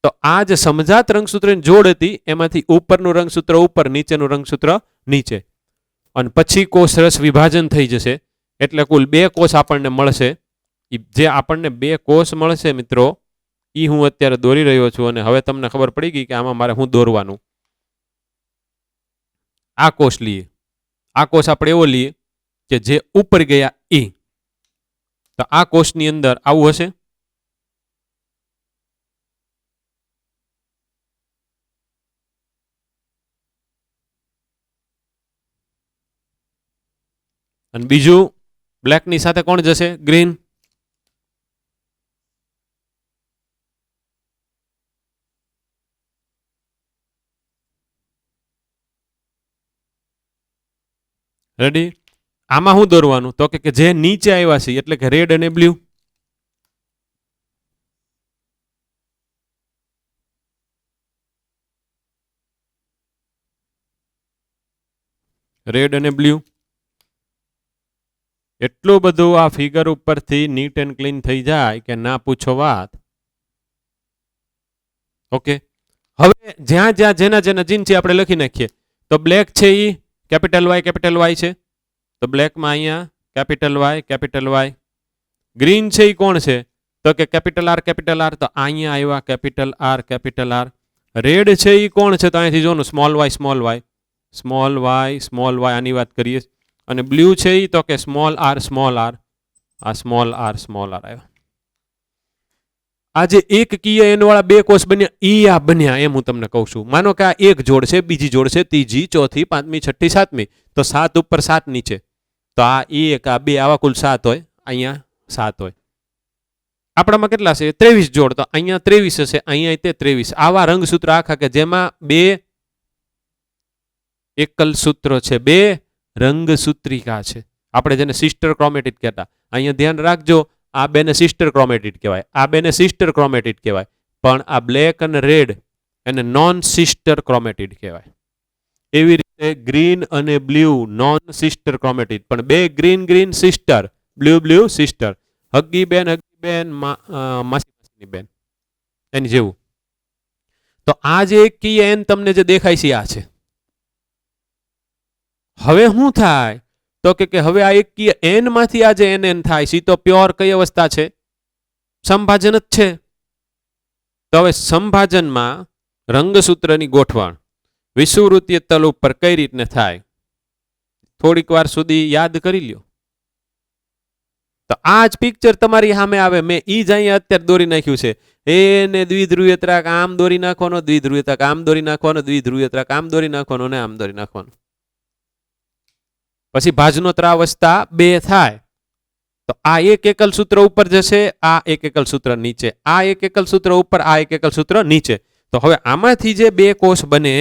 તો આ જે સમજાત રંગસૂત્રની જોડ હતી એમાંથી ઉપરનું રંગસૂત્ર ઉપર, નીચેનું રંગસૂત્ર નીચે. અને પછી કોષરસ વિભાજન થઈ જશે એટલે કુલ 2 કોષ આપણને મળશે. જે આપણને 2 કોષ મળશે મિત્રો એ હું અત્યારે દોરી રહ્યો છું. અને હવે તમને ખબર પડી ગઈ કે આમાં મારે હું દોરવાનું. આ કોષ લઈએ. આ કોષ આપણે એવો લઈએ કે જે ઉપર ગયા એ. તો આ કોષની અંદર આવું હશે. અને બીજું બ્લેકની સાથે કોણ જશે? ગ્રીન. રેડી? આમાં શું દોરવાનું? તો કે જે નીચે આવ્યા છે એટલે કે રેડ અને બ્લુ. રેડ અને બ્લુ. એટલું બધું આ ફિગર ઉપરથી નીટ એન્ડ ક્લીન થઈ જાય કે ના પૂછો વાત. ઓકે, હવે જ્યાં જ્યાં જેના જેના જીન છે આપણે લખી નાખીએ. તો બ્લેક છે એ કેપિટલ વાય છે. તો બ્લેકમાં અહીંયા કેપિટલ વાય. ગ્રીન છે એ કોણ છે? તો કે કેપિટલ આર. તો અહીંયા આવ્યા કેપિટલ આર. રેડ છે એ કોણ છે? તો અહીંથી જોનું સ્મોલ વાય આની વાત કરીએ. અને બ્લુ છે એ તો કે સ્મોલ આર. આ સ્મોલ આર આવ્યા. આજે એક કી એન વાળા બે કોષ બન્યા ઈ આ બન્યા એમ હું તમને કહું છું. માનો કે આ એક જોડ છે, બીજી જોડ છે, ત્રીજી, ચોથી, પાંચમી, છઠ્ઠી, સાતમી. તો 7 ઉપર 7 નીચે. તો આ એક આ બે આવા કુલ 7 હોય. અહીંયા 7 હોય. આપણામાં કેટલા છે? 23 જોડ. તો અહીંયા 23 હશે, અહીંયા 23. આવા રંગસૂત્ર આખા કે જેમાં બે એકલ સૂત્ર છે, બે રંગસૂત્રિકા છે. આપણે જેને સિસ્ટર ક્રોમેટિડ કહેતા. અહીંયા ધ્યાન રાખજો, આ બેને સિસ્ટર ક્રોમેટિડ કહેવાય, આ બેને સિસ્ટર ક્રોમેટિડ કહેવાય. પણ આ બ્લેક અને રેડ એને નોન સિસ્ટર ક્રોમેટિડ કહેવાય. એવી રીતે ગ્રીન અને બ્લુ નોન સિસ્ટર ક્રોમેટિડ. પણ બે ગ્રીન સિસ્ટર, બ્લુ સિસ્ટર. હગી બેન માસીની બેન એની જેવું. તો આ જે એક કી એન તમને જે દેખાય છે આ છે. હવે શું થાય? તો કે હવે આ એક કી એન માંથી આ જે એન થાય છે તો પ્યોર કઈ અવસ્થા છે? સંભાજન જ છે. તો હવે સંભાજનમાં રંગસૂત્રની ગોઠવણ વિષુવવૃત્તીય તલ ઉપર કઈ રીતને થાય? થોડીક વાર સુધી યાદ કરી લ્યો. તો આ જ પિક્ચર તમારી સામે આવે. મેં ઈ જ અહીંયા અત્યારે દોરી નાખ્યું છે. એને દ્વિધ્રુવીય ત્રાક આમ દોરી નાખવાનો, દ્વિધ્રુવીય ત્રાક આમ દોરી નાખવાનો, દ્વિધ્રુવીય ત્રાક આમ દોરી નાખવાનો ને આમ દોરી નાખવાનો. પછી ભાજનોત્રાવસ્થા 2 થાય. તો આ એક એકલ સૂત્ર ઉપર જશે, આ એક એકલ સૂત્ર નીચે, આ એક એકલ સૂત્ર ઉપર, આ એક એકલ સૂત્ર નીચે. તો હવે આમાંથી જે બે કોષ બને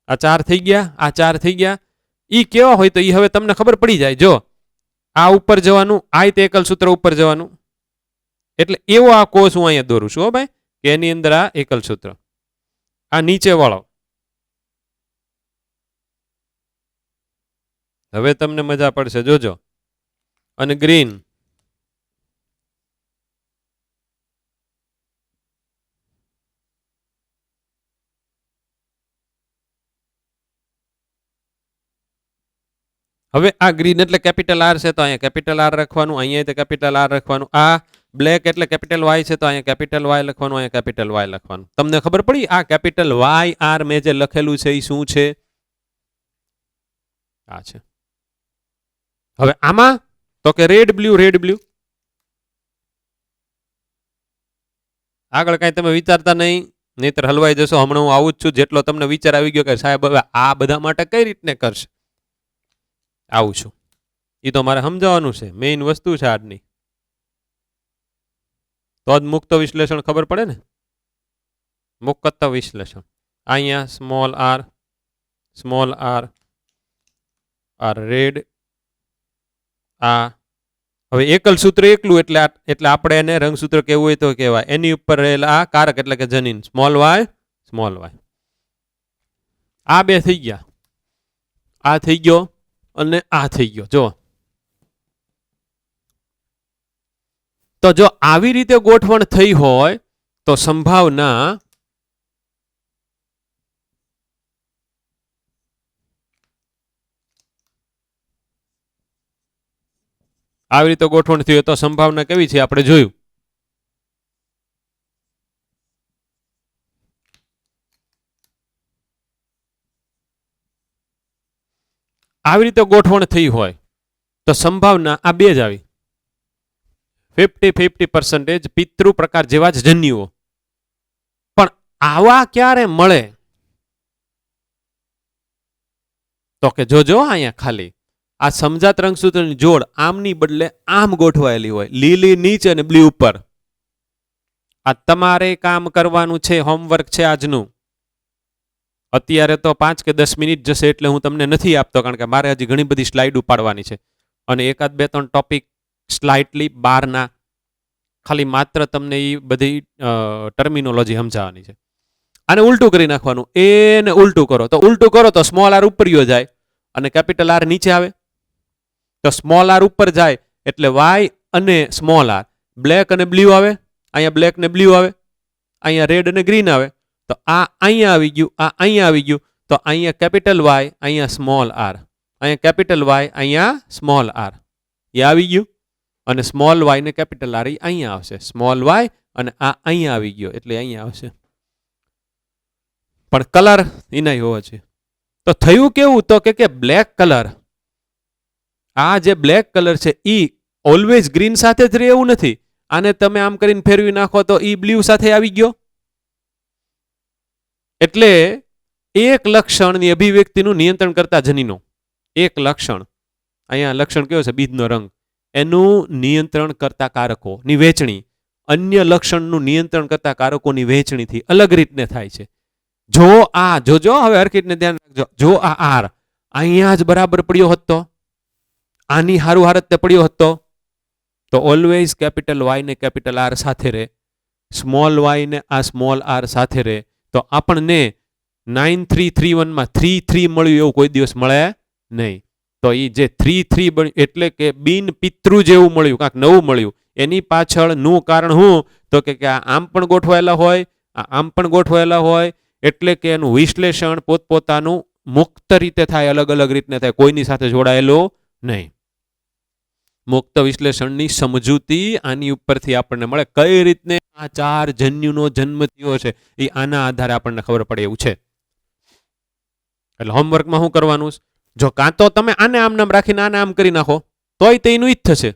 આ 4 થઈ ગયા. ઈ કેવા હોય? તો ઈ હવે તમને ખબર પડી જાય. જો આ ઉપર જવાનું, આ તે એકલ સૂત્ર ઉપર જવાનું. એટલે એવો આ કોષ હું અહીંયા દોરું છું હો ભાઈ, કે એની અંદર આ એકલ સૂત્ર, આ નીચે વાળો. હવે તમને મજા પડશે, જોજો. અને ગ્રીન હવે આ ગ્રીન એટલે કેપિટલ આર છે તો અહીંયા કેપિટલ આર લખવાનું, અહીંયા કેપિટલ આર લખવાનું. આ બ્લેક એટલે કેપિટલ વાય છે તો અહીંયા કેપિટલ વાય લખવાનું, અહીંયા કેપિટલ વાય લખવાનું. તમને ખબર પડી આ કેપિટલ વાય આર મેં જે લખેલું છે એ શું છે? આ છે. હવે આમાં તો કે રેડ બ્લુ. આગળ કઈ તમે વિચારતા નહીં, નહીતર હલવાઈ જશો. હમણાં હું આવું જ છું. જેટલો તમને વિચાર આવી ગયો કે સાહેબ હવે આ બધા માટે કઈ રીતને કરશે, આવું છું. એ તો મારે સમજાવવાનું છે. મેઇન વસ્તુ છે આજની. તો જ મુક્ત વિશ્લેષણ ખબર પડે ને. મુક્ત વિશ્લેષણ અહીંયા સ્મોલ આર રેડ. આ હવે એકલ સૂત્ર એકલું એટલે આપણે એને રંગસૂત્ર કેવું હોય તો કહેવાય. એની ઉપર રહેલા આ કારક એટલે કે જનીન સ્મોલ વાય. આ બે થઈ ગયા, આ થઈ ગયો અને આ થઈ ગયો. જો તો જો આવી રીતે ગોઠવણ થઈ હોય તો સંભાવના આવી રીતે ગોઠવણ થઈ હોય તો સંભાવના કેવી છે આપણે જોયું. આવી રીતે ગોઠવણ થઈ હોય તો સંભાવના આ બે જ આવી, 50-50% પિતૃ પ્રકાર જેવા જ જન્યુઓ. પણ આવા ક્યારે મળે? તો કે જોજો અહીંયા ખાલી આ સમજાત રંગસૂત્રની જોડ આમની બદલે આમ ગોઠવાયેલી હોય, લીલી નીચે અને બ્લુ ઉપર. આ તમારે કામ કરવાનું છે, હોમવર્ક છે આજનું. અત્યારે તો 5 કે 10 મિનિટ જશે એટલે હું તમને નથી આપતો, કારણ કે મારે હજી ઘણી બધી સ્લાઇડ ઉપાડવાની છે અને એકાદ બે ત્રણ ટોપિક સ્લાઇટલી બહારના, ખાલી માત્ર તમને એ બધી ટર્મિનોલોજી સમજાવવાની છે. આને ઉલટું કરી નાખવાનું, એને ઉલટું કરો તો સ્મોલ આર ઉપર જાય અને કેપિટલ આર નીચે આવે. તો સ્મોલ આર ઉપર જાય એટલે વાય અને સ્મોલ આર, બ્લેક અને બ્લુ આવે, અહીંયા બ્લેક ને બ્લુ આવે, અહીંયા રેડ અને ગ્રીન આવે. તો આ અહીંયા આવી ગયું, આ અહીંયા આવી ગયું, તો અહીંયા કેપિટલ વાય, અહીંયા સ્મોલ આર, અહીંયા કેપિટલ વાય, અહીંયા સ્મોલ આર, એ આવી ગયું. અને સ્મોલ વાય ને કેપિટલ આર અહીંયા આવશે, સ્મોલ વાય અને આ અહીંયા આવી ગયો એટલે અહીંયા આવશે. પણ કલર એના હોવો છે. તો થયું કેવું, તો કે બ્લેક કલર, આ જે બ્લેક કલર છે એ ઓલવેઝ ગ્રીન સાથે જ રહે એવું નથી. આને તમે આમ કરીને ફેરવી નાખો તો એ બ્લુ સાથે આવી ગયો. એટલે એક લક્ષણની અભિવ્યક્તિનું નિયંત્રણ કરતા જનીનો, એક લક્ષણ, અહીંયા લક્ષણ કેવો છે, બીજનો રંગ, એનું નિયંત્રણ કરતા કારકોની વહેંચણી અન્ય લક્ષણનું નિયંત્રણ કરતા કારકોની વહેંચણીથી અલગ રીતને થાય છે. જો આ જોજો, હવે હરખીટને ધ્યાન રાખજો, જો આ આર અહીંયા જ બરાબર પડ્યો હતો, આની હારું હારત પડ્યો હતો, તો ઓલવેઝ કેપિટલ વાય ને કેપિટલ આર સાથે રહે, સ્મોલ વાય ને આ સ્મોલ આર સાથે રહે. તો આપણને 9331 માં 33 મળ્યું એવું કોઈ દિવસ મળે નહીં. તો એ જે 33 બન્યું એટલે કે બિન પિતૃ જેવું મળ્યું, કાંક નવું મળ્યું, એની પાછળનું કારણ શું, તો કે આમ પણ ગોઠવાયેલા હોય, આમ પણ ગોઠવાયેલા હોય, એટલે કે એનું વિશ્લેષણ પોતપોતાનું મુક્ત રીતે થાય, અલગ અલગ રીતને થાય, કોઈની સાથે જોડાયેલો નહીં. મુક્ત વિશ્લેષણની સમજૂતી આની ઉપરથી આપણને મળે. કઈ રીતને આ 4 જન્યુનો જન્મ થયો છે એ આના આધારે આપણને ખબર પડે એવું છે. એટલે હોમવર્કમાં શું કરવાનું, જો કાં તો તમે આને આમ નામ રાખીને આને આમ કરી નાખો તોય તે એનું જ થશે.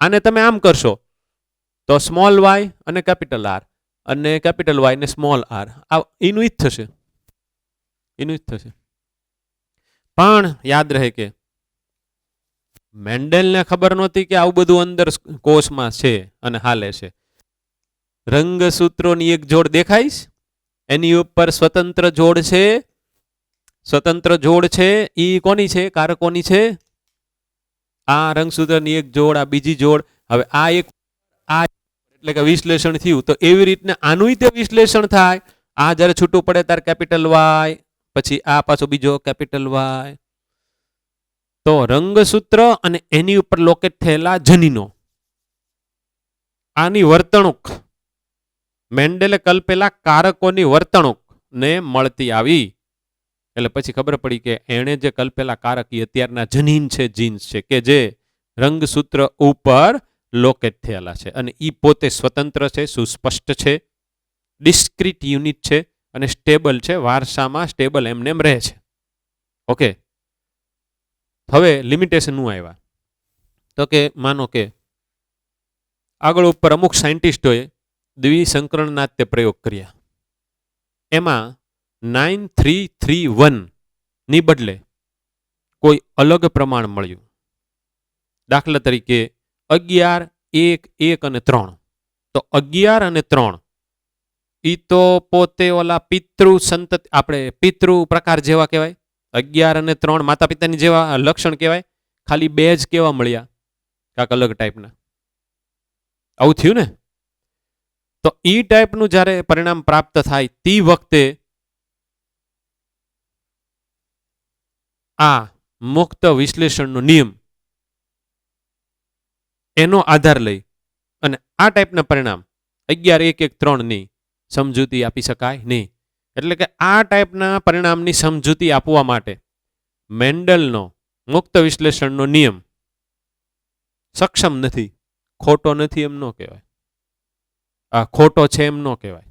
આને તમે આમ કરશો તો સ્મોલ વાય અને કેપિટલ આર અને કેપિટલ વાય ને સ્મોલ આર, એનું જ થશે, એનું જ થશે. પણ યાદ રહે કે મેન્ડેલને ખબર નહોતી કે આવું બધું અંદર કોષમાં છે અને હાલે છે. રંગસૂત્રોની એક જોડ દેખાઈશ, એની ઉપર સ્વતંત્ર જોડ છે, સ્વતંત્ર જોડ છે, ઈ કોની છે, કારકોની છે. આ રંગસૂત્રની એક જોડ, આ બીજી જોડ, હવે આ એક, આ એટલે કે વિશ્લેષણ થયું. તો એવી રીતને આનું તે વિશ્લેષણ થાય. આ જ્યારે છૂટું પડે ત્યારે કેપિટલ વાય, પછી આ પાછો બીજો કેપિટલ વાય. તો રંગસૂત્ર અને એની ઉપર લોકેટ થયેલા જનીનો, આની વર્તણૂક, મેન્ડેલે કલ્પેલા કારકોની વર્તણૂક ને મળતી આવી. એટલે પછી ખબર પડી કે એણે જે કલ્પેલા કારક એ અત્યારના જનીન છે, જીન્સ છે, કે જે રંગસૂત્ર ઉપર લોકેટ થયેલા છે. અને એ પોતે સ્વતંત્ર છે, સુસ્પષ્ટ છે, ડિસ્ક્રીટ યુનિટ છે અને સ્ટેબલ છે, વારસામાં સ્ટેબલ એમને એમ રહે છે. ઓકે, હવે લિમિટેશન શું આવ્યા, તો કે માનો કે આગળ ઉપર અમુક સાયન્ટિસ્ટોએ દ્વિસંકરણનાત્ય પ્રયોગ કર્યા. એમાં 9331 ની બદલે કોઈ અલગ પ્રમાણ મળ્યું. દાખલા તરીકે 11, 1, 1 અને 3. તો 11 અને 3 ઈ તો પોતે ઓલા પિતૃ સંતતિ, આપણે પિતૃ પ્રકાર જેવા કહેવાય. 11 અને 3 માતા પિતાની જેવા લક્ષણ કહેવાય. ખાલી 2 જ કેવા મળ્યા, કાંક અલગ ટાઈપના. આવું થયું ને. તો ઈ ટાઈપનું જ્યારે પરિણામ પ્રાપ્ત થાય તે વખતે આ મુક્ત વિશ્લેષણનો નિયમ એનો આધાર લઈ અને આ ટાઈપના પરિણામ 11, 1, 1, 3 ની સમજૂતી આપી શકાય નહીં. એટલે કે આ ટાઈપના પરિણામની સમજૂતી આપવા માટે મેન્ડલનો મુક્ત વિશ્લેષણનો નિયમ સક્ષમ નથી, ખોટો નથી એમ ન કહેવાય, આ ખોટો છે એમ ન કહેવાય.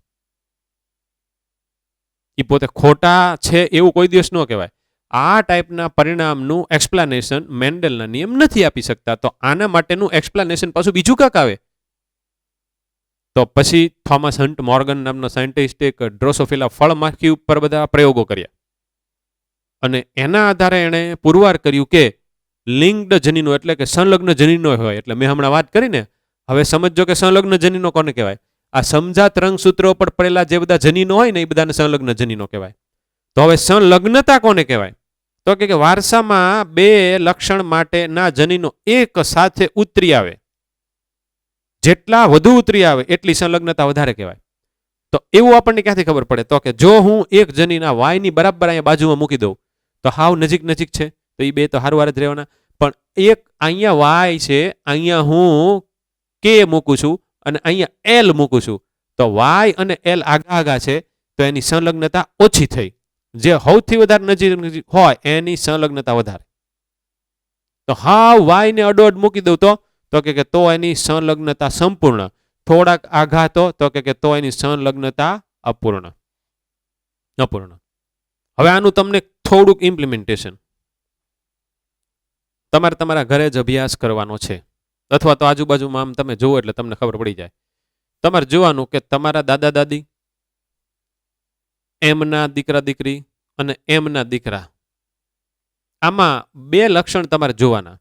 એ પોતે ખોટા છે એવું કોઈ દિવસ ન કહેવાય. આ ટાઈપના પરિણામનું એક્સપ્લેનેશન મેન્ડલના નિયમ નથી આપી શકતા. તો આના માટેનું એક્સપ્લેનેશન પાછું બીજું કાંક આવે. તો પછી થોમસ હન્ટ મોર્ગન નામના સાયન્ટિસ્ટે એક ડ્રોસોફિલા ફળમાખી ઉપર બધા પ્રયોગો કર્યા અને એના આધારે એણે પુરવાર કર્યું કે લિંક્ડ જનીનો એટલે કે સંલગ્ન જનીનો હોય. એટલે મેં હમણાં વાત કરીને, હવે સમજો કે સંલગ્ન જનીનો કોને કહેવાય? આ સમજાત રંગસૂત્રો પર પડેલા જે બધા જનીનો હોય ને એ બધાને સંલગ્ન જનીનો કહેવાય. તો હવે સંલગ્નતા કોને કહેવાય? તો કે વારસામાં બે લક્ષણ માટેના જનીનો એક સાથે ઉતરી આવે, જેટલા વધુ ઉતરી આવે એટલી સંલગ્નતા વધારે કહેવાય. તો એવું આપણને ક્યાંથી ખબર પડે? તો કે જો હું એક જનીન આ વાયની બરાબર અહીંયા બાજુમાં મૂકી દઉં તો હાવ નજીક નજીક છે, તો એ બે તો હારવાર જ રહેવાના. પણ એક અહીંયા વાય છે, અહીંયા હું કે મૂકું છું અને અહીંયા એલ મૂકું છું, તો વાય અને એલ આગા આગા છે, તો એની સંલગ્નતા ઓછી થઈ. જે સૌથી વધારે નજીક હોય એની સંલગ્નતા વધારે. તો હાવ વાય ને અડોઅડ મૂકી દઉં તો કે તો એની સંલગ્નતા સંપૂર્ણ. થોડાક આઘાતો તો કે તો એની સંલગ્નતા અપૂર્ણ. હવે આનું તમને થોડુંક ઇમ્પ્લિમેન્ટેશન તમારે તમારા ઘરે જ અભ્યાસ કરવાનો છે, અથવા તો આજુબાજુમાં આમ તમે જુઓ એટલે તમને ખબર પડી જાય. તમારે જોવાનું કે તમારા દાદા દાદી, એમના દીકરા દીકરી અને એમના દીકરા, આમાં બે લક્ષણ તમારે જોવાના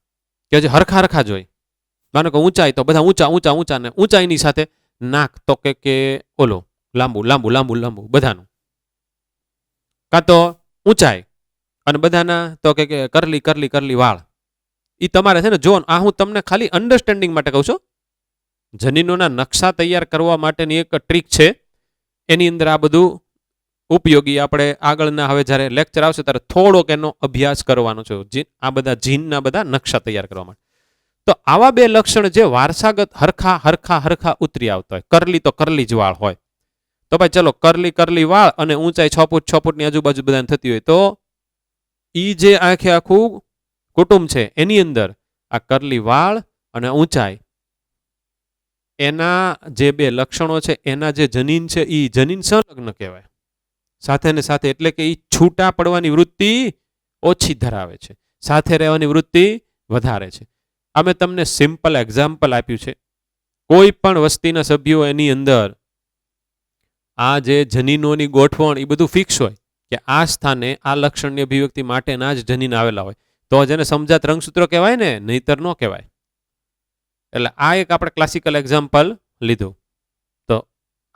કે જે હરખા હરખા જ હોય. માનો કે ઊંચાઈ તો બધા ઊંચા ઊંચા ઊંચા ને ઊંચાઈની સાથે નાક તો કે ઓલો લાંબુ લાંબુ લાંબુ લાંબુ બધાનું, કાં તો ઊંચાઈ અને બધાના તો કે કરલી કરલી કરલી વાળ. એ તમારે છે ને જો આ હું તમને ખાલી અન્ડરસ્ટેન્ડિંગ માટે કહું છું. જનીનોના નકશા તૈયાર કરવા માટેની એક ટ્રીક છે, એની અંદર આ બધું ઉપયોગી. આપણે આગળના હવે જ્યારે લેક્ચર આવશે ત્યારે થોડોક એનો અભ્યાસ કરવાનો છે, આ બધા જીનના બધા નકશા તૈયાર કરવા માટે. તો આવા બે લક્ષણ જે વારસાગત હરખા હરખા હરખા ઉતરી આવતા હોય, કરલી તો કરલી જ વાળ હોય, તો ભાઈ ચલો કરલી કરલી વાળ અને ઊંચાઈ 6 ફૂટ 6 ફૂટની આજુબાજુ બધાને થતી હોય, તો ઈ જે આખે આખું કુટુંબ છે એની અંદર આ કરલી વાળ અને ઊંચાઈ એના જે બે લક્ષણો છે, એના જે જનીન છે એ જનીન સંલગ્ન કહેવાય સાથે ને સાથે. એટલે કે એ છૂટા પડવાની વૃત્તિ ઓછી ધરાવે છે, સાથે રહેવાની વૃત્તિ વધારે છે. અમે તમને સિમ્પલ એક્ઝામ્પલ આપ્યું છે. કોઈ પણ વસ્તીના સભ્યો એની અંદર આ જે જનીનોની ગોઠવણ એ બધું ફિક્સ હોય કે આ સ્થાને આ લક્ષણની અભિવ્યક્તિ માટેના જ જનીન આવેલા હોય, તો જેને સમજાત રંગસૂત્રો કહેવાય ને, નહીતર ન કહેવાય. એટલે આ એક આપણે ક્લાસિકલ એક્ઝામ્પલ લીધું. તો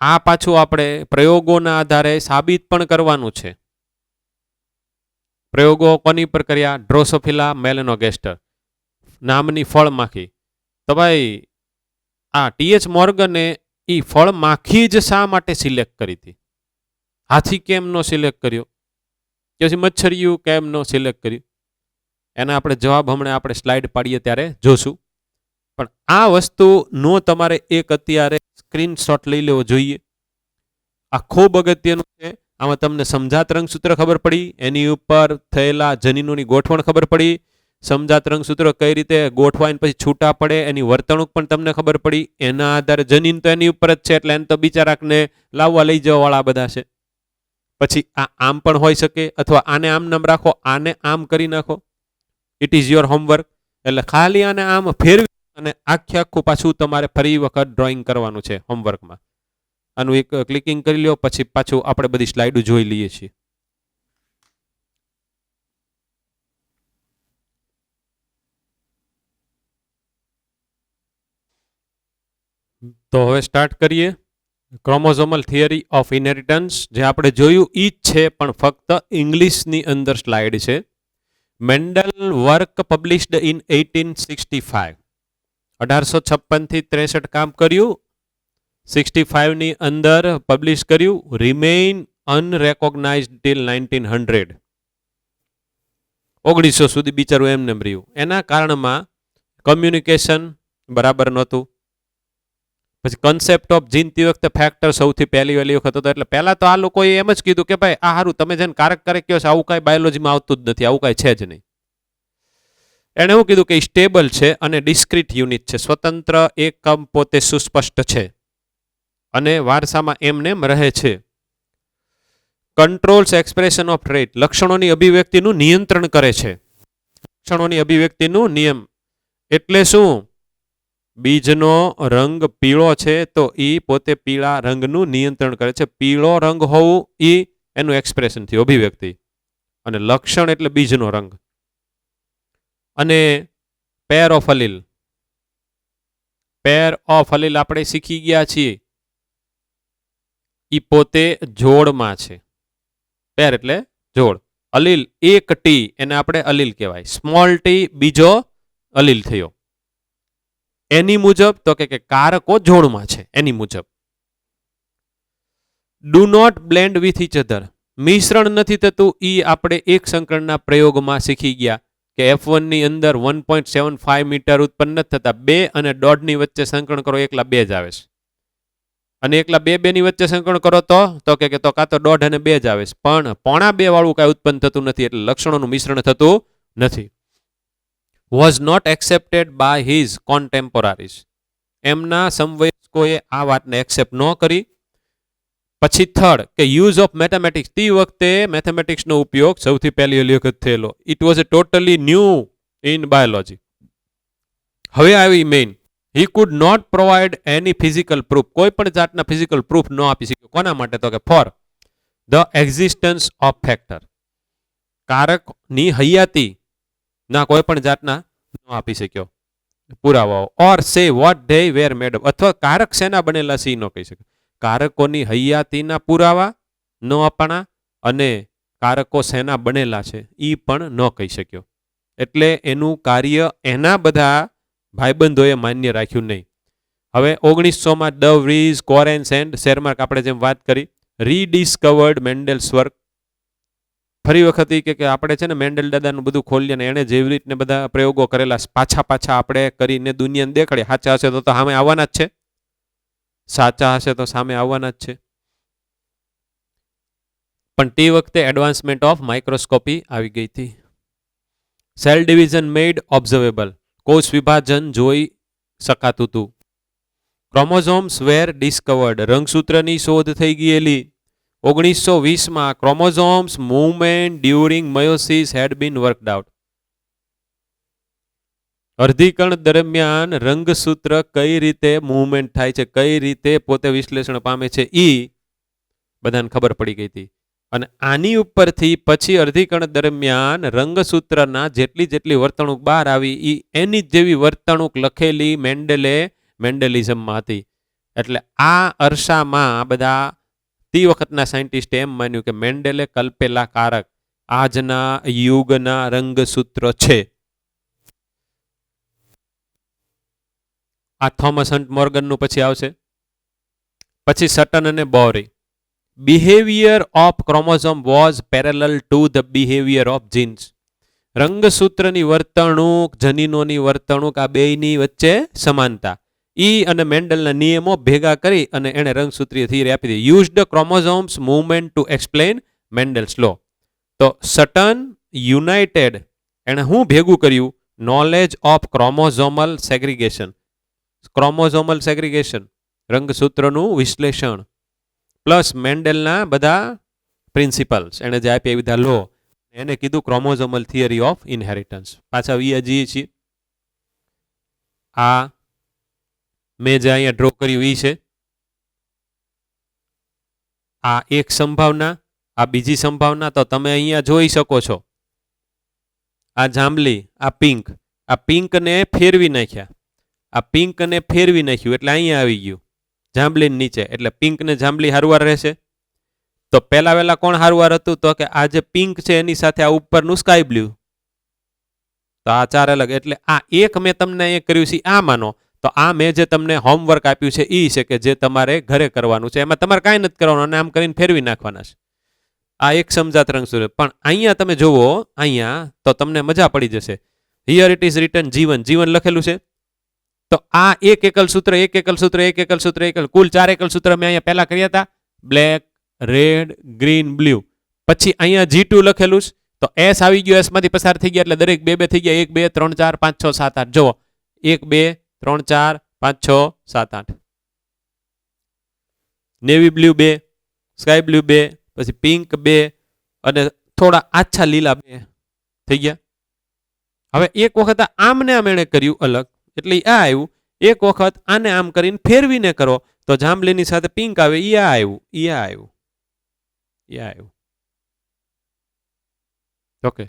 આ પાછું આપણે પ્રયોગોના આધારે સાબિત પણ કરવાનું છે. પ્રયોગો કોની પર કર્યા? ડ્રોસોફિલા મેલેનોગેસ્ટર નામની ફળમાખી. તો ભાઈ આ ટીએચ મોર્ગને એ ફળમાખી જ શા માટે સિલેક્ટ કરી હતી? હાથી કેમ નો સિલેક્ટ કર્યો? કે પછી મચ્છરિયું કેમ નો સિલેક્ટ કર્યું? એના આપણે જવાબ હમણાં આપણે સ્લાઇડ પાડીએ ત્યારે જોશું. પણ આ વસ્તુનો તમારે એક અત્યારે સ્ક્રીનશોટ લઈ લેવો જોઈએ. આ ખૂબ અગત્યનું છે. આમાં તમને સમજાત રંગસૂત્ર ખબર પડી, એની ઉપર થયેલા જનીનોની ગોઠવણ ખબર પડી, સમજાત રંગસૂત્રો કઈ રીતે ગોઠવાઈને પછી છૂટા પડે એની વર્તણૂક પણ તમને ખબર પડી. એના આધારે જનીન તો એની ઉપર જ છે, એટલે એને તો બિચારાકને લાવવા લઈ જવા વાળા બધા છે. પછી આ આમ પણ હોઈ શકે, અથવા આને આમ નામ રાખો, આને આમ કરી નાખો. It is your homework. એટલે ખાલી આને આમ ફેરવી અને આખું પાછું તમારે ફરી વખત ડ્રોઈંગ કરવાનું છે હોમવર્કમાં. આનું એક ક્લિકિંગ કરી લો, પછી પાછું આપણે બધી સ્લાઇડો જોઈ લઈએ છીએ. તો હવે સ્ટાર્ટ કરીએ. ક્રોમોઝોમલ થિયરી ઓફ ઇનહેરિટન્સ જે આપણે જોયું ઈ જ છે, પણ ફક્ત ઇંગ્લિશની અંદર સ્લાઇડ છે. Mendel work published in 1865. 1856 થી 63 કામ કર્યું, 65 ની અંદર પબ્લિશ કર્યું. Remain અનરેકોગ્નાઇઝડ till 1900. 1900 સુધી બિચારું એમને રહ્યું. એના કારણમાં કમ્યુનિકેશન બરાબર નહોતું. પછી કન્સેપ્ટ ઓફ જીન તે વખતે ફેક્ટર સૌથી પહેલી વખત હતો. એટલે પહેલા તો આ લોકોએ એમ જ કીધું કે ભાઈ આ સારું, તમે જેને કારક કારક કહો છો આવું કાંઈ બાયોલોજીમાં આવતું જ નથી, આવું કાંઈ છે જ નહીં. એણે એવું કીધું કે સ્ટેબલ છે અને ડિસ્ક્રીટ યુનિટ છે, સ્વતંત્ર એકમ પોતે સુસ્પષ્ટ છે અને વારસામાં એમનેમ રહે છે. કંટ્રોલ્સ એક્સપ્રેશન ઓફ ટ્રેટ, લક્ષણોની અભિવ્યક્તિનું નિયંત્રણ કરે છે. લક્ષણોની અભિવ્યક્તિનું નિયમ એટલે શું? બીજનો રંગ પીળો છે તો એ પોતે પીળા રંગનું નિયંત્રણ કરે છે. પીળો રંગ હોવું એ એનું એક્સપ્રેશન થયું, અભિવ્યક્તિ. અને લક્ષણ એટલે બીજનો રંગ. અને પેર ઓફ અલીલ. પેર ઓફ અલીલ આપણે શીખી ગયા છીએ ઈ પોતે જોડમાં છે. પેર એટલે જોડ. અલીલ એક ટી એને આપણે અલીલ કહેવાય. સ્મોલ ટી બીજો અલીલ થયો. એની મુજબ તો કે કારકો જોડમાં છે એની મુજબ. Do not blend with each other. મિશ્રણ નથી થતું ઈ આપણે એક સંકળના પ્રયોગમાં શીખી ગયા કે F1 ની અંદર 1.75 મીટર ઉત્પન્ન નથી થતા. 2 અને 1.5 ની વચ્ચે સંકળન કરો એકલા 2 જ આવે છે. અને એકલા 2 ની વચ્ચે સંકળન કરો તો કે તો કાં તો 1.5 અને 2 જ આવે છે. પણ 1.25 વાળું કાંઈ ઉત્પન્ન થતું નથી, એટલે લક્ષણોનું મિશ્રણ થતું નથી. Was not accepted by his contemporaries. એમના સમવયસ્કોએ આ વાતને એક્સેપ્ટ ન કરી. પછી થર્ડ કે યુઝ ઓફ મેથેમેટિક્સ. તે વખતે મેથેમેટિક્સનો ઉપયોગ સૌથી પહેલી વખત થયેલો. It was a totally new in biology. હવે આવી main. He could not provide any physical proof. કોઈ પણ જાતના ફિઝિકલ પ્રૂફ ન આપી શક્યો. કોના માટે? તો કે for the existence of factor. કારકની હયાતી ના કોઈ પણ જાતના ન આપી શક્યો પુરાવાઓ. Or say what they were made of. અથવા કારક શેના બનેલા છે ન કહી શકે. કારકોની હયાતીના પુરાવા ન આપણા અને કારકો શેના બનેલા છે એ પણ ન કહી શક્યો. એટલે એનું કાર્ય એના બધા ભાઈબંધોએ માન્ય રાખ્યું નહીં. હવે 1900માં ડ વ્રીઝ, કોરેન્સ એન્ડ શેરમાર્ક આપણે જેમ વાત કરી, રીડિસ્કવર્ડ મેન્ડેલ્સ વર્ક. ફરી વખત કે આપણે છે ને મેન્ડેલ દાદાનું બધું ખોલીએ ને એણે જેવી રીતને બધા પ્રયોગો કરેલા પાછા આપણે કરીને દુનિયાને દેખાડીએ. સાચા હશે તો સામે આવવાના જ છે. સાચા હશે તો સામે આવવાના જ છે. પણ તે વખતે એડવાન્સમેન્ટ ઓફ માઇક્રોસ્કોપી આવી ગઈ હતી. સેલ ડિવિઝન મેડ ઓબ્ઝર્વેબલ. કોષ વિભાજન જોઈ શકાતું હતું. ક્રોમોઝોમ્સ વેર ડિસ્કવર્ડ. રંગસૂત્રની શોધ થઈ ગયેલી. 1920માં ક્રોમોઝોમ્સ મૂવમેન્ટ ડ્યુરિંગ મયોસિસ હેડ બીન વર્કડ આઉટ. અર્ધીકરણ દરમિયાન રંગસૂત્ર કઈ રીતે મૂવમેન્ટ થાય છે, કઈ રીતે પોતે વિશ્લેષણ પામે છે, ઈ બધાને ખબર પડી ગઈ હતી. અને આની ઉપરથી પછી અર્ધીકરણ દરમિયાન રંગસૂત્રના જેટલી વર્તણૂક બહાર આવી ઈ એની જેવી વર્તણૂક લખેલી મેન્ડેલિઝમમાં હતી. એટલે આ અરસામાં બધા તે વખતના સાયન્ટિસ્ટે એમ માન્યું કે મેન્ડેલે કલ્પેલા કારક આજના યુગના રંગસૂત્ર છે. આ થોમસ હન્ટ મોર્ગનનું પછી આવશે. પછી સટન અને Boveri. Behaviour of chromosome was parallel to the behaviour of genes. રંગસૂત્રની વર્તણૂક, જનીનોની વર્તણૂક, આ બેયની વચ્ચે સમાનતા. ઈ અને મેન્ડલના નિયમો ભેગા કરી અને એણે રંગસૂત્રીય થિયરી આપી દીધી. Used chromosomes movement to explain Mendel's law. તો સટન યુનાઇટેડ એણે શું ભેગું કર્યું? Knowledge of chromosomal segregation. Chromosomal segregation, રંગસૂત્રનું વિશ્લેષણ, પ્લસ મેન્ડેલના બધા પ્રિન્સિપલ્સ એણે જે આપ્યા એ બધા લો, એને કીધું ક્રોમોઝોમલ થિયરી ઓફ ઇનહેરિટન્સ. પાછા જઈએ છીએ. આ મેં જે અહીંયા ડ્રો કર્યું એ છે. આ એક સંભાવના, આ બીજી સંભાવના. તો તમે અહીંયા જોઈ શકો છો આ જાંબલી, આ પિંકને ફેરવી નાખ્યા. આ પિંકને ફેરવી નાખ્યું એટલે અહીંયા આવી ગયું જાંબલીની નીચે. એટલે પિંક ને જાંબલી હારવાર રહેશે. તો પહેલા કોણ હારવાર હતું? તો કે આ જે પિંક છે એની સાથે આ ઉપરનું સ્કાય બ્લુ. તો આ ચાર અલગ. એટલે આ એક મેં તમને એ કર્યું છે આ માનો. તો આ મેં જે તમને હોમવર્ક આપ્યું છે એ છે કે જે તમારે ઘરે કરવાનું છે. એમાં તમારે કાંઈ નથી કરવાનું અને આમ કરીને ફેરવી નાખવાના છે. આ એક સમજાત રંગસૂત્ર. પણ અહીંયા તમે જુઓ, અહીંયા તો તમને મજા પડી જશે. હિયર ઇટ ઇઝ રિટન જીવન લખેલું છે. તો આ એક એકલ સૂત્ર, કુલ 4 એકલ સૂત્ર મેં અહીંયા પહેલા કર્યા હતા. Black, red, green, blue. પછી અહીંયા G2 લખેલું છે. તો S આવી ગયો, S માંથી પસાર થઈ ગયા એટલે દરેક 2 થઈ ગયા. 1 2 3 4 5 6 7 8. જુઓ 1 2 3 4 5 6 7 8. નેવી બ્લુ 2, સ્કાય બ્લુ 2, પછી પિંક 2 અને થોડા આછા લીલા 2 થઈ ગયા. હવે એક વખત આમ ને આમ એણે કર્યું અલગ, એટલે આ આવ્યું. એક વખત આને આમ કરીને ફેરવીને કરો તો જાંબલીની સાથે પિંક આવે. આ આવ્યું. ઓકે.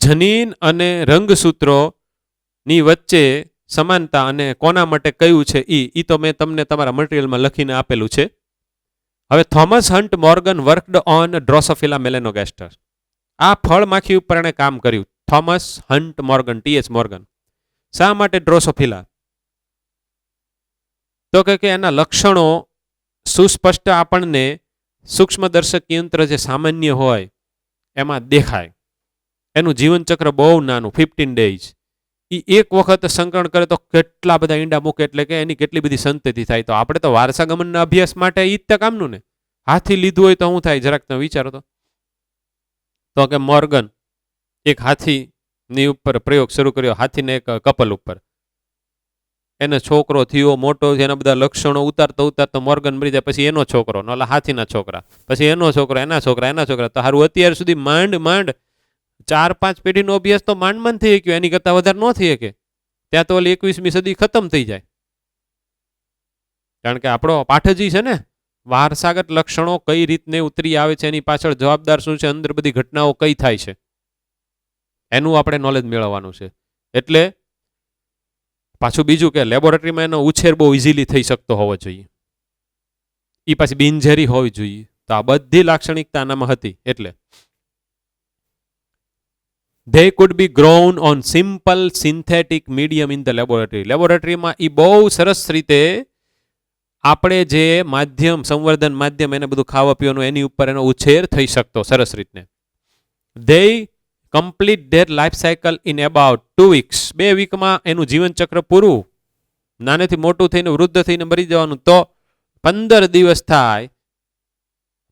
જનીન અને રંગસૂત્રોની વચ્ચે સમાનતા અને કોના માટે કયું છે ઈ તો મેં તમને તમારા મટીરિયલમાં લખીને આપેલું છે. હવે Thomas Hunt Morgan worked on Drosophila melanogaster. આ ફળ માખી ઉપર એણે કામ કર્યું. Thomas Hunt Morgan, T H Morgan. શા માટે ડ્રોસોફિલા? તો કે એના લક્ષણો સુસ્પષ્ટ આપણને સૂક્ષ્મદર્શક યંત્ર જે સામાન્ય હોય એમાં દેખાય. એનું જીવનચક્ર બહુ નાનું, 15 days. એ એક વખત સંકરણ કરે તો કેટલા બધા ઈંડા મૂકે, એટલે કે એની કેટલી બધી સંતતિ થાય. તો આપણે તો વારસાગમનના અભ્યાસ માટે ઈ જ કામનું ને. હાથી લીધું હોય તો શું થાય, જરાક તમે વિચારો તો કે મોર્ગન એક હાથીની ઉપર પ્રયોગ શરૂ કર્યો, હાથીને એક કપલ ઉપર. એને છોકરો થયો, મોટો, એના બધા લક્ષણો ઉતારતો ઉતારતો મોર્ગન મરી જાય. પછી એનો છોકરો, નોલા હાથીના છોકરા, પછી એનો છોકરો, એના છોકરા, એના છોકરા. તો સારું, અત્યાર સુધી માંડ 4-5 પેઢીનો અભ્યાસ તો માંડ થઈ ગયો, એની કરતા વધારે ન થઈ શકે. ત્યાં તો ઓલી 21મી સદી ખતમ થઈ જાય. કારણ કે આપણો પાઠ જ છે ને, વારસાગત લક્ષણો કઈ રીતને ઉતરી આવે છે, એની પાછળ જવાબદાર શું છે, અંદર બધી ઘટનાઓ કઈ થાય છે, એનું આપણે નોલેજ મેળવવાનું છે. એટલે પાછું બીજું કે લેબોરેટરીમાં એનો ઉછેર બહુ ઇઝીલી થઈ શકતો હોવો જોઈએ. એ પાછી બિનઝેરી હોવી જોઈએ. તો આ બધી લાક્ષણિકતા આનામાં હતી. એટલે they could be grown on simple synthetic medium in the laboratory. લેબોરેટરીમાં એ બહુ સરસ રીતે આપણે જે માધ્યમ, સંવર્ધન માધ્યમ, એને બધું ખાવા પીવાનું, એની ઉપર એનો ઉછેર થઈ શકતો સરસ રીતને. they complete their life cycle in about 2 weeks. 2 વીકમાં એનું જીવનચક્ર પૂરું. નાનેથી મોટું થઈને વૃદ્ધ થઈને મરી જવાનું તો 15 દિવસ થાય.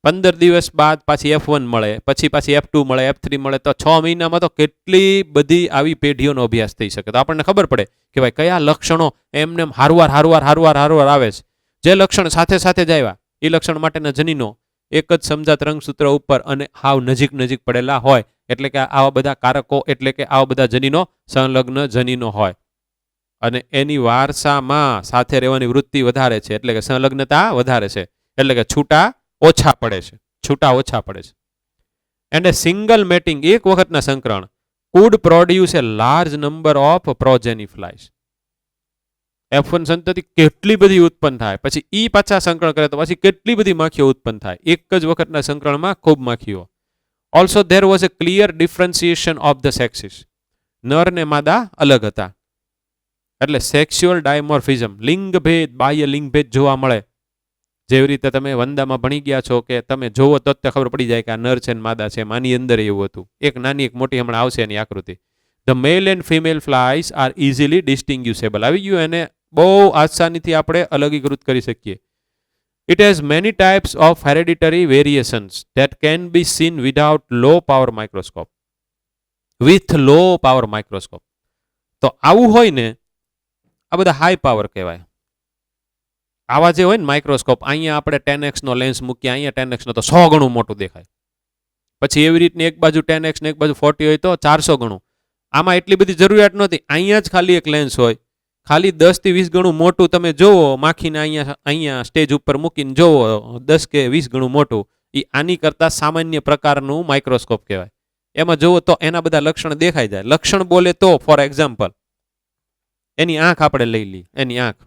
15 દિવસ બાદ પાછી F1 મળે, પછી પાછી F2 મળે, F3 મળે. તો 6 મહિનામાં તો કેટલી બધી આવી પેઢીઓનો અભ્યાસ થઈ શકે. તો આપણને ખબર પડે કે ભાઈ કયા લક્ષણો એમને હારવાર આવે છે. જે લક્ષણ સાથે સાથે જ આવ્યા એ લક્ષણ માટેના જનીનો એક જ સમજાત રંગસૂત્ર ઉપર અને હાવ નજીક પડેલા હોય. એટલે કે આવા બધા કારકો, એટલે કે આવા બધા જનીનો સંલગ્ન જનીનો હોય. અને એની વારસામાં સાથે રહેવાની વૃત્તિ વધારે છે, એટલે કે સંલગ્નતા વધારે છે, એટલે કે છૂટા ઓછા પડે છે. એન્ડ એ સિંગલ મેટિંગ, એક વખતના સંકરણ, could produce a large number of progeny flies. F1 સંતતિ કેટલી બધી ઉત્પન્ન થાય, પછી ઈ પાછા સંકરણ કરે તો પછી કેટલી બધી માખીઓ ઉત્પન્ન થાય. એક જ વખતના સંકરણમાં ખૂબ માખીઓ. Also there was a clear differentiation of the sexes. નર ને માદા અલગ હતા. એટલે સેક્સ્યુઅલ ડાયમોર્ફિઝમ, લિંગભેદ, બાહ્ય લિંગભેદ જોવા મળે. જેવી રીતે તમે વંદામાં ભણી ગયા છો કે તમે જોવો તો ખબર પડી જાય કે આ નર છે ને માદા છે. માની અંદર એવું હતું. એક નાની એક મોટી હમણાં આવશે એની આકૃતિ. The male and female flies are easily distinguishable. આવી ગયું, એને બહુ આસાનીથી આપણે અલગીકૃત કરી શકીએ. It has many types of hereditary variations that can be seen without low power microscope. With low power microscope. તો આવું હોય ને, આ બધા હાઈ પાવર કહેવાય. આવા જે હોય ને માઇક્રોસ્કોપ, અહીંયા આપણે 10x નો લેન્સ મૂકીએ, અહીંયા 10x નો તો 100 ગણું મોટું દેખાય. પછી એવી રીતની એક બાજુ 10x ને એક બાજુ 40 હોય તો 400 ગણું. આમાં એટલી બધી જરૂરિયાત નહોતી. અહીંયા જ ખાલી એક લેન્સ હોય, ખાલી 10 થી 20 ગણું મોટું તમે જોવો, માખીને અહીંયા સ્ટેજ ઉપર મૂકીને જોવો 10 કે 20 ગણું મોટું, એ આની કરતા સામાન્ય પ્રકારનું માઇક્રોસ્કોપ કહેવાય. એમાં જોવો તો એના બધા લક્ષણ દેખાઈ જાય. લક્ષણ બોલે તો, ફોર એક્ઝામ્પલ, એની આંખ આપણે લઈ લઈએ. એની આંખ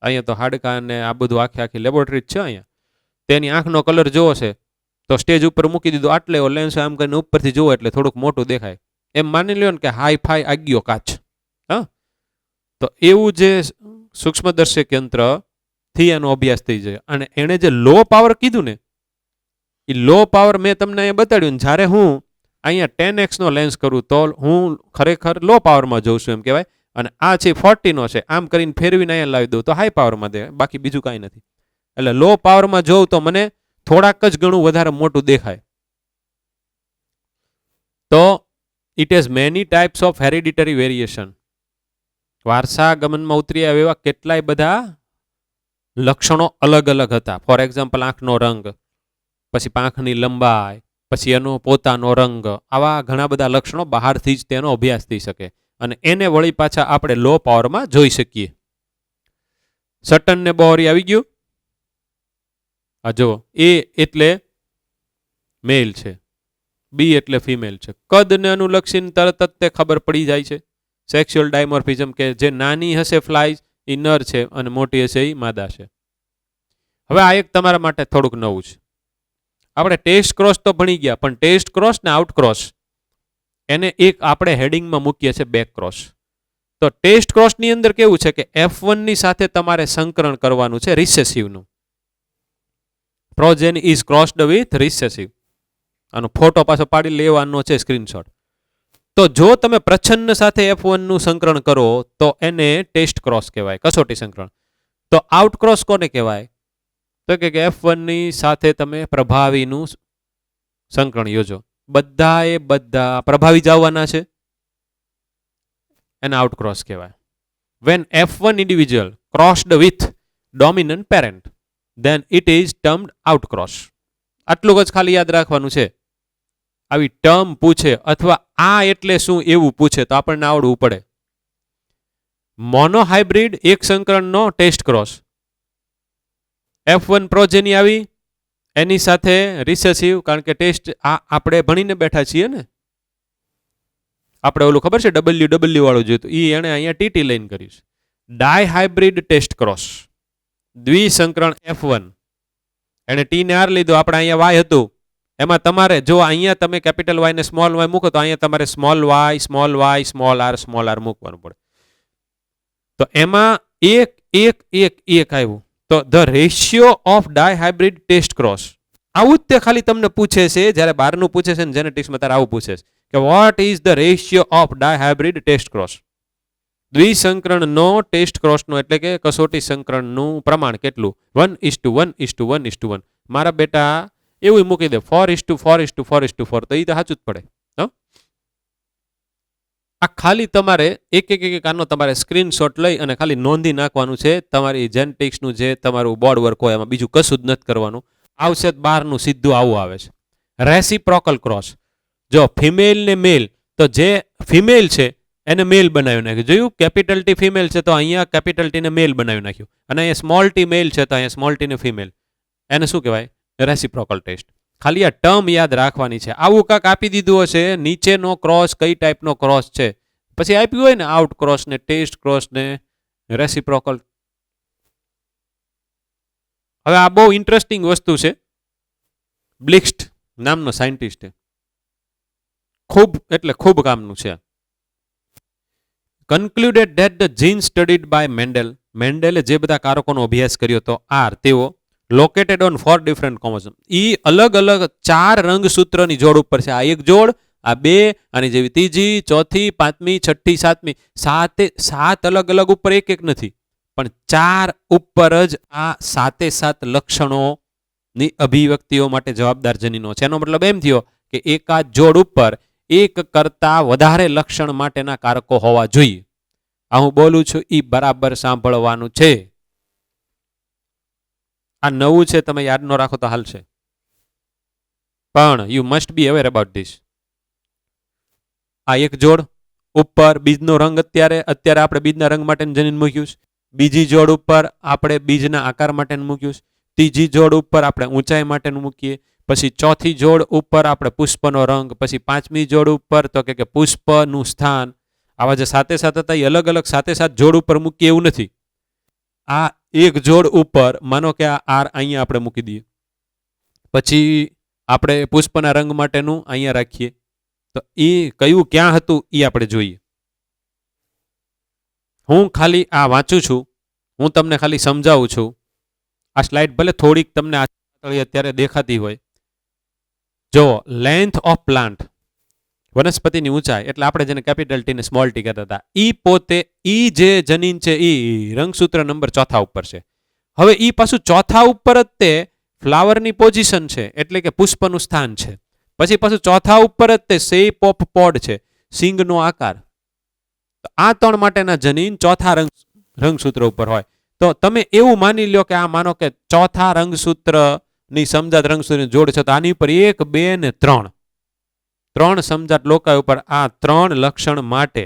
અહીંયા તો હાડકા અને આ બધું આખી લેબોરેટરી છે અહીંયા. તેની આંખનો કલર જોવો છે તો સ્ટેજ ઉપર મૂકી દીધો, આટલે લેન્સ આમ કરીને ઉપરથી જોવો એટલે થોડુંક મોટું દેખાય. એમ માની લ્યો ને કે હાઈ ફાઈ આગિયો કાચ. હા, તો એવું જે સૂક્ષ્મદર્શક યંત્ર થી એનો અભ્યાસ થઈ જાય. અને એણે જે લો પાવર કીધું ને, એ લો પાવર મેં તમને અહીંયા બતાડ્યું ને. જ્યારે હું અહીંયા 10x નો લેન્સ કરું તો હું ખરેખર લો પાવરમાં જોઉં છું એમ કહેવાય. અને આ છે 40 નો છે, આમ કરીને ફેરવીને અહીંયા લાવી દઉં તો હાઈ પાવરમાં દે, બાકી બીજું કાંઈ નથી. એટલે લો પાવરમાં જોઉં તો મને થોડાક જ ઘણું વધારે મોટું દેખાય. તો it has many types of hereditary variation. વારસાગમનમાં ઉતરી આવે એવા કેટલાય બધા લક્ષણો અલગ અલગ હતા. ફોર એક્ઝામ્પલ, આંખનો રંગ, પછી પાંખની લંબાઈ, પછી એનો પોતાનો રંગ, આવા ઘણા બધા લક્ષણો બહારથી જ તેનો અભ્યાસ થઈ શકે. અને એને વળી પાછા આપણે લો પાવરમાં જોઈ શકીએ. સટન ને બોહરી આવી ગયું. આ જુઓ, એ એટલે મેલ છે, બી એટલે ફિમેલ છે. કદને અનુલક્ષીને તરત જ તે ખબર પડી જાય છે. સેક્સ્યુઅલ ડાયમોર્ફિઝમ કે જે નાની હશે ફ્લાય એ નર છે અને મોટી હશે એ માદા છે. હવે આ એક તમારા માટે થોડુંક નવું છે. આપણે ટેસ્ટ ક્રોસ તો ભણી ગયા, પણ ટેસ્ટ ક્રોસ ને આઉટ ક્રોસ એને એક આપણે હેડિંગમાં મૂકીએ છીએ બેક ક્રોસ. તો ટેસ્ટ ક્રોસની અંદર કેવું છે કે F1 ની સાથે તમારે સંકરણ કરવાનું છે રિસેસિવનું. પ્રોજેન ઇઝ ક્રોસ્ડ વિથ રિસેસિવ. આનો ફોટો પાછો પાડી લેવાનો છે, સ્ક્રીનશોટ. તો જો તમે પ્રચ્છન્ન સાથે F1 નું સંકરણ કરો તો એને ટેસ્ટ ક્રોસ કહેવાય, કસોટી સંકરણ. તો આઉટ ક્રોસ કોને કહેવાય? તો કે F1 ની સાથે તમે પ્રભાવીનું સંકરણ યોજો. બધા પ્રભાવી જવાના છે, એને આઉટ ક્રોસ કહેવાય. When F1 individual crossed with dominant parent then it is termed outcross. આટલું જ ખાલી યાદ રાખવાનું છે. આવી ટર્મ પૂછે અથવા આ એટલે શું એવું પૂછે તો આપણને આવડવું પડે. મોનોહાઇબ્રિડ એક સંકરણનો ટેસ્ટ ક્રોસ. F1 પ્રોજેની આવી, એની સાથે રિસેસિવ, કારણ કે ટેસ્ટ આ આપણે ભણીને બેઠા છીએ ને. આપણે ઓલું ખબર છે WW વાળું જોયું, એ એને અહીંયા ટીટી લઈને કર્યું છે. ડાયહાઇબ્રિડ ટેસ્ટ ક્રોસ, દ્વિસંકરણ F1, એને ટી ને આર લીધો, આપણે અહીંયા વાય હતું. એમાં તમારે જો અહીંયા તમે કેપિટલ વાય ને સ્મોલ વાય મૂકો તો અહીંયા તમારે સ્મોલ વાય સ્મોલ આર મૂકવાનું પડે. તો એમાં એક આવ્યું. તો the ratio of dihybrid test cross, આવું જ તે ખાલી તમને પૂછે છે જ્યારે બહારનું પૂછે છે ને જેનેટિક્સમાં ત્યારે આવું પૂછે છે કે what is the ratio of dihybrid test cross. દ્વિસંકરણનો ટેસ્ટ ક્રોસનો એટલે કે કસોટી સંકરણનું પ્રમાણ કેટલું? 1:1:1:1:1. મારા બેટા એવું મૂકી દે 4:4:4:4, તો એ તો સાચું જ પડે. આ ખાલી તમારે એક આનો તમારે સ્ક્રીનશોટ લઈ અને ખાલી નોંધી નાખવાનું છે. તમારી જેનેટિક્સનું જે તમારું બોર્ડ વર્ક હોય એમાં બીજું કશું જ નથી કરવાનું. આવશે બહારનું સીધું આવું આવે છે. રેસિપ્રોકલ ક્રોસ, જો ફિમેલ ને મેલ, તો જે ફિમેલ છે એને મેલ બનાવી નાખ્યું. જોયું, કેપિટલ ટી ફિમેલ છે તો અહીંયા કેપિટલ ટી ને મેલ બનાવી નાખ્યું, અને અહીંયા સ્મોલ ટી મેલ છે તો અહીંયા સ્મોલ ટી ને ફિમેલ. એને શું કહેવાય? Reciprocal test. ખાલી આ ટર્મ યાદ રાખવાની છે. આવું કાંક આપી દીધું હશે, નીચેનો ક્રોસ કઈ ટાઈપનો ક્રોસ છે, પછી આપ્યું હોય ને આઉટ ક્રોસ ને ટેસ્ટ ક્રોસ ને રેસિપ્રોકલ. હવે આ બહુ ઇન્ટરેસ્ટિંગ વસ્તુ છે. બ્લિક્સ્ટ નામનો સાયન્ટિસ્ટ, ખૂબ એટલે ખૂબ કામનું છે. Concluded that the gene studied by મેન્ડેલે જે બધા કારકોનો અભ્યાસ કર્યો તો તેઓ લોકેટેડ ઓન 4 ડિફરન્ટ ક્રોમોસોમ. એ અલગ અલગ 4 રંગસૂત્રની જોડ ઉપર છે. આ એક જોડ, આ 2, આની જેવી ત્રીજી, ચોથી, પાંચમી, છઠ્ઠી, સાતમી, 7 અલગ અલગ ઉપર એક નથી, પણ 4 ઉપર જ આ 7 લક્ષણોની અભિવ્યક્તિઓ માટે જવાબદાર જનીનો છે. એનો મતલબ એમ થયો કે એકાદ જોડ ઉપર એક કરતા વધારે લક્ષણ માટેના કારકો હોવા જોઈએ. આ હું બોલું છું એ બરાબર સાંભળવાનું છે. આ નવું છે, તમે યાદ ન રાખો તો હાલશે, પણ you must be aware about this. આ એક જોડ ઉપર બીજનો રંગ અત્યારે આપણે બીજના રંગ માટેનું જનીન મૂક્યું છે. બીજી જોડ ઉપર આપણે બીજના આકાર માટેનું મૂક્યું છે. ત્રીજી જોડ ઉપર આપણે ઊંચાઈ માટેનું મૂકીએ. પછી ચોથી જોડ ઉપર આપણે પુષ્પનો રંગ. પછી પાંચમી જોડ ઉપર તો કે પુષ્પનું સ્થાન. આવા જે સાથે હતા એ અલગ અલગ 7 જોડ ઉપર મૂકીએ એવું નથી. આ એક જોડ ઉપર માનો કે આ આર અહીંયા આપણે મૂકી દઈએ, પછી આપણે પુષ્પના રંગ માટેનું અહીંયા રાખીએ, તો એ કયું ક્યાં હતું એ આપણે જોઈએ. હું ખાલી આ વાંચું છું, હું તમને ખાલી સમજાવું છું. આ સ્લાઇડ ભલે થોડીક તમને અત્યારે દેખાતી હોય. જો લેન્થ ઓફ પ્લાન્ટ, વનસ્પતિની ઊંચાઈ, એટલે આપણે જેને કેપિટલ ટી ને સ્મોલ ટી કહેતા હતા, ઈ પોતે ઈ જે જનીન છે એ રંગસૂત્ર નંબર 4 ઉપર છે. હવે ઈ પાછું 4 ઉપર જ તે ફ્લાવરની પોઝિશન છે, એટલે કે પુષ્પનું સ્થાન છે. પછી પાછું 4 ઉપર જ તે શેપ ઓફ પોડ છે, સિંગનો આકાર. આ 3 માટેના જનીન 4 રંગસૂત્ર ઉપર હોય. તો તમે એવું માની લ્યો કે આ માનો કે 4 રંગસૂત્રની સમજાત રંગસૂત્રની જોડ છે, તો આની ઉપર 1, 2 ને 3 સમજાત લોકા ઉપર આ 3 લક્ષણ માટે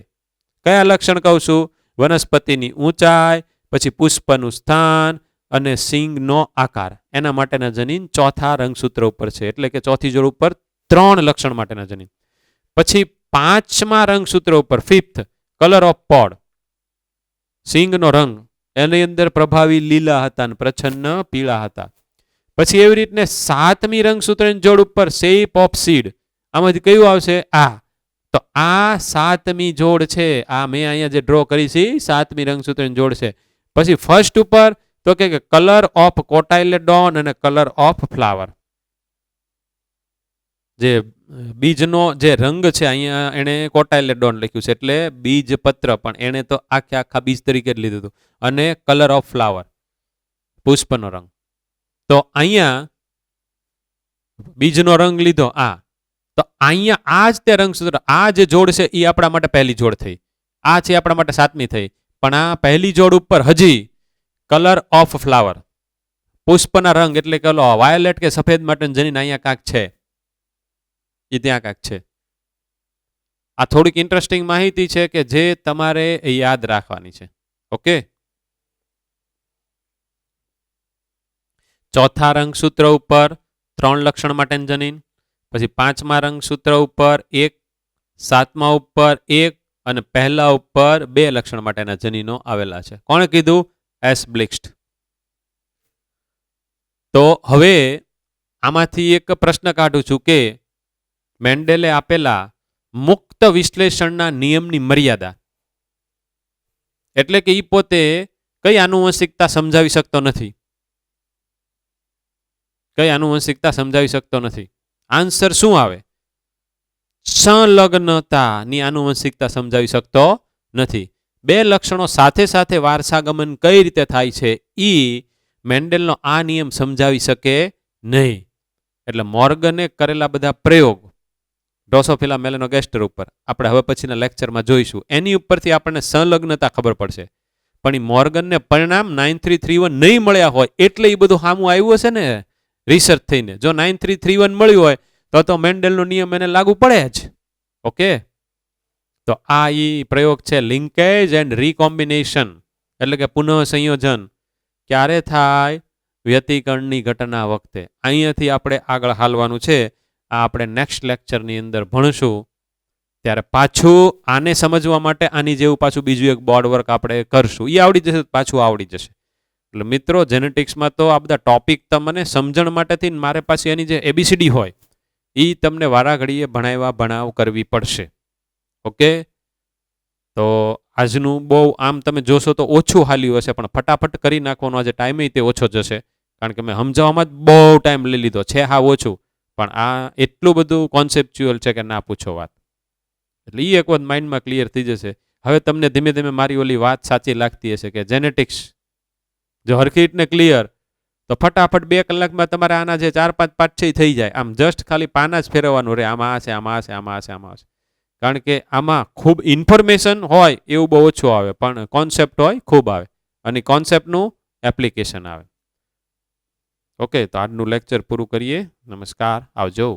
કયા લક્ષણ કહું છું? વનસ્પતિની ઊંચાઈ, પછી પુષ્પનું સ્થાન અને સિંગનો આકાર. એના માટેના જનીન 4 રંગસૂત્ર ઉપર છે, એટલે કે ચોથી જોડ ઉપર 3 લક્ષણ માટેના જનીન. પછી 5મા રંગસૂત્ર ઉપર 5th કલર ઓફ પોડ, સિંગનો રંગ એની અંદર પ્રભાવી લીલા હતા અને પ્રછન્ન પીળા હતા. પછી એવી રીતને 7મી રંગસૂત્રની જોડ ઉપર શેપ ઓફ સીડ, આમાંથી કયું આવશે? આ. તો આ 7મી જોડ છે, આ મેં અહીંયા જે ડ્રો કરી છે 7મી રંગસૂત્રની જોડ છે. પછી ફર્સ્ટ ઉપર તો કે કલર ઓફ કોટાઇલેડોન અને કલર ઓફ ફ્લાવર, જે બીજનો જે રંગ છે અહીંયા એને કોટાઇલેડોન લખ્યું છે એટલે બીજ પત્ર, પણ એને તો આખા બીજ તરીકે જ લીધું હતું. અને કલર ઓફ ફ્લાવર, પુષ્પનો રંગ. તો અહીંયા બીજનો રંગ લીધો આ, તો અહીંયા આ જ તે રંગસૂત્ર, આ જે જોડ છે એ આપણા માટે પહેલી જોડ થઈ, આ છે આપણા માટે 7મી થઈ. પણ આ પહેલી જોડ ઉપર હજી કલર ઓફ ફ્લાવર, પુષ્પના રંગ એટલે કે વાયોલેટ કે સફેદ માટેનું જનીન અહીંયા કાંક છે, એ ત્યાં કાંક છે. આ થોડીક ઇન્ટરેસ્ટિંગ માહિતી છે કે જે તમારે યાદ રાખવાની છે. ઓકે. ચોથા રંગસૂત્ર ઉપર 3 લક્ષણ માટેનું જનીન, પછી 5મા રંગસૂત્ર ઉપર 1, 7મા ઉપર 1 અને પહેલા ઉપર 2 લક્ષણ માટેના જનીનો આવેલા છે. કોણે કીધું? એસ બ્લિક્સ્ટ. તો હવે આમાંથી એક પ્રશ્ન કાઢું છું કે મેન્ડેલે આપેલા મુક્ત વિશ્લેષણના નિયમની મર્યાદા, એટલે કે એ પોતે કઈ આનુવંશિકતા સમજાવી શકતો નથી, કઈ આનુવંશિકતા સમજાવી શકતો નથી. આન્સર શું આવે? સંલગ્નતાની આનુવંશિકતા સમજાવી શકતો નથી. 2 લક્ષણો સાથે સાથે વારસાગમન કઈ રીતે થાય છે એ મેન્ડેલનો આ નિયમ સમજાવી શકે નહીં. એટલે મોર્ગને કરેલા બધા પ્રયોગ ડ્રોસોફિલા મેલેનોગેસ્ટર ઉપર આપણે હવે પછીના લેક્ચરમાં જોઈશું, એની ઉપરથી આપણને સંલગ્નતા ખબર પડશે. પણ એ મોર્ગનને પરિણામ 9331 નહીં મળ્યા હોય એટલે એ બધું સામું આવ્યું હશે ને રિસર્ચ થઈને. જો 9331 મળ્યું હોય તો મેન્ડેલનો નિયમ એને લાગુ પડે જ. ઓકે. તો આ પ્રયોગ છે લિંકેજ એન્ડ રીકોમ્બિનેશન, એટલે કે પુનઃ સંયોજન ક્યારે થાય? વ્યતિકરણની ઘટના વખતે. અહીંયાથી આપણે આગળ હાલવાનું છે. આ આપણે નેક્સ્ટ લેક્ચરની અંદર ભણશું. ત્યારે પાછું આને સમજવા માટે આની જેવું પાછું બીજું એક બોર્ડ વર્ક આપણે કરશું. એ આવડી જશે, પાછું આવડી જશે. એટલે મિત્રો જેનેટિક્સમાં તો આ બધા ટોપિક તમને સમજણ માટેથી મારે પાછી એની જે એબીસીડી હોય એ તમને વારા ઘડીએ ભણાવ કરવી પડશે. ઓકે. તો આજનું બહુ આમ તમે જોશો તો ઓછું હાલ્યું હશે, પણ ફટાફટ કરી નાખવાનો આજે ટાઈમ તે ઓછો જશે, કારણ કે મેં સમજાવવામાં જ બહુ ટાઈમ લઈ લીધો છે. હા ઓછું, પણ આ એટલું બધું કોન્સેપ્ચ્યુઅલ છે કે ના પૂછો વાત. એટલે એ એક વખત માઇન્ડમાં ક્લિયર થઈ જશે. હવે તમને ધીમે ધીમે મારી ઓલી વાત સાચી લાગતી હશે કે જેનેટિક્સ જો હરખી રીતને ક્લિયર તો ફટાફટ 2 કલાકમાં તમારે આના જે 4-5 પાઠ છે થઈ જાય. આમ જસ્ટ ખાલી પાના જ ફેરવવાનું રહે, આમાં હશે, આમાં હશે, આમાં હશે, આમાં હશે. કારણ કે આમાં ખૂબ ઇન્ફોર્મેશન હોય એવું બહુ ઓછું આવે, પણ કોન્સેપ્ટ હોય ખૂબ આવે, અને કોન્સેપ્ટનું એપ્લિકેશન આવે. ઓકે. તો આજનું લેક્ચર પૂરું કરીએ. નમસ્કાર, આવજો.